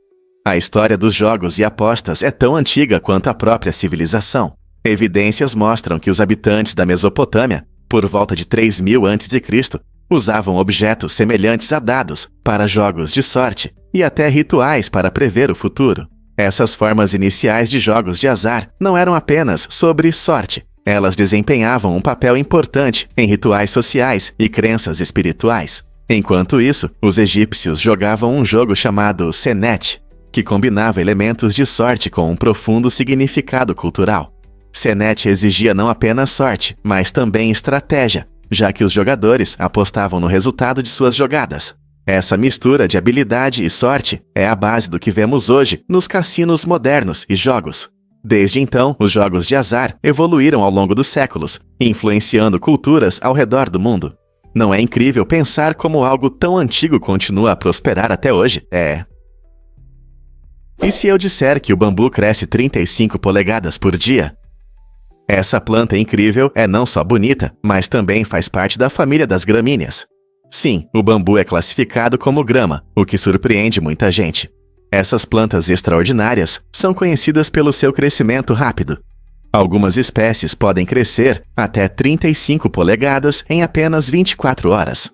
A história dos jogos e apostas é tão antiga quanto a própria civilização. Evidências mostram que os habitantes da Mesopotâmia, por volta de 3.000 a.C., usavam objetos semelhantes a dados para jogos de sorte e até rituais para prever o futuro. Essas formas iniciais de jogos de azar não eram apenas sobre sorte. Elas desempenhavam um papel importante em rituais sociais e crenças espirituais. Enquanto isso, os egípcios jogavam um jogo chamado Senet, que combinava elementos de sorte com um profundo significado cultural. Senet exigia não apenas sorte, mas também estratégia, já que os jogadores apostavam no resultado de suas jogadas. Essa mistura de habilidade e sorte é a base do que vemos hoje nos cassinos modernos e jogos. Desde então, os jogos de azar evoluíram ao longo dos séculos, influenciando culturas ao redor do mundo. Não é incrível pensar como algo tão antigo continua a prosperar até hoje? E se eu disser que o bambu cresce 35 polegadas por dia? Essa planta incrível é não só bonita, mas também faz parte da família das gramíneas. Sim, o bambu é classificado como grama, o que surpreende muita gente. Essas plantas extraordinárias são conhecidas pelo seu crescimento rápido. Algumas espécies podem crescer até 35 polegadas em apenas 24 horas.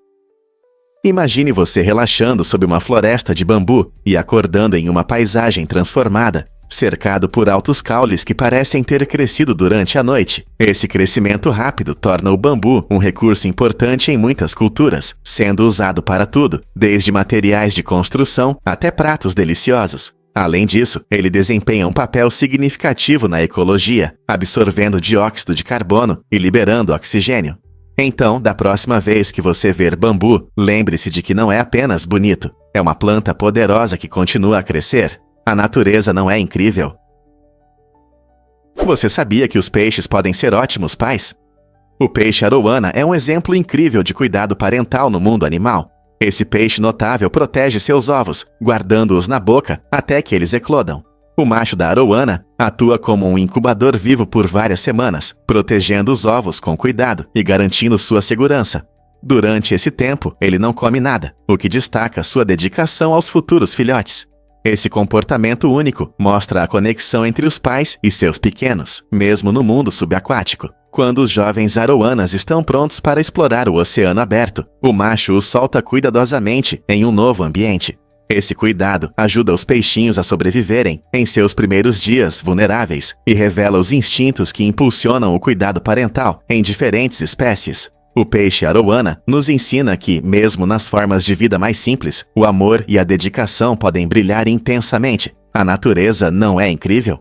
Imagine você relaxando sob uma floresta de bambu e acordando em uma paisagem transformada, cercado por altos caules que parecem ter crescido durante a noite. Esse crescimento rápido torna o bambu um recurso importante em muitas culturas, sendo usado para tudo, desde materiais de construção até pratos deliciosos. Além disso, ele desempenha um papel significativo na ecologia, absorvendo dióxido de carbono e liberando oxigênio. Então, da próxima vez que você ver bambu, lembre-se de que não é apenas bonito, é uma planta poderosa que continua a crescer. A natureza não é incrível? Você sabia que os peixes podem ser ótimos pais? O peixe arowana é um exemplo incrível de cuidado parental no mundo animal. Esse peixe notável protege seus ovos, guardando-os na boca até que eles eclodam. O macho da arowana atua como um incubador vivo por várias semanas, protegendo os ovos com cuidado e garantindo sua segurança. Durante esse tempo, ele não come nada, o que destaca sua dedicação aos futuros filhotes. Esse comportamento único mostra a conexão entre os pais e seus pequenos, mesmo no mundo subaquático. Quando os jovens arowanas estão prontos para explorar o oceano aberto, o macho os solta cuidadosamente em um novo ambiente. Esse cuidado ajuda os peixinhos a sobreviverem em seus primeiros dias vulneráveis e revela os instintos que impulsionam o cuidado parental em diferentes espécies. O peixe arowana nos ensina que, mesmo nas formas de vida mais simples, o amor e a dedicação podem brilhar intensamente. A natureza não é incrível?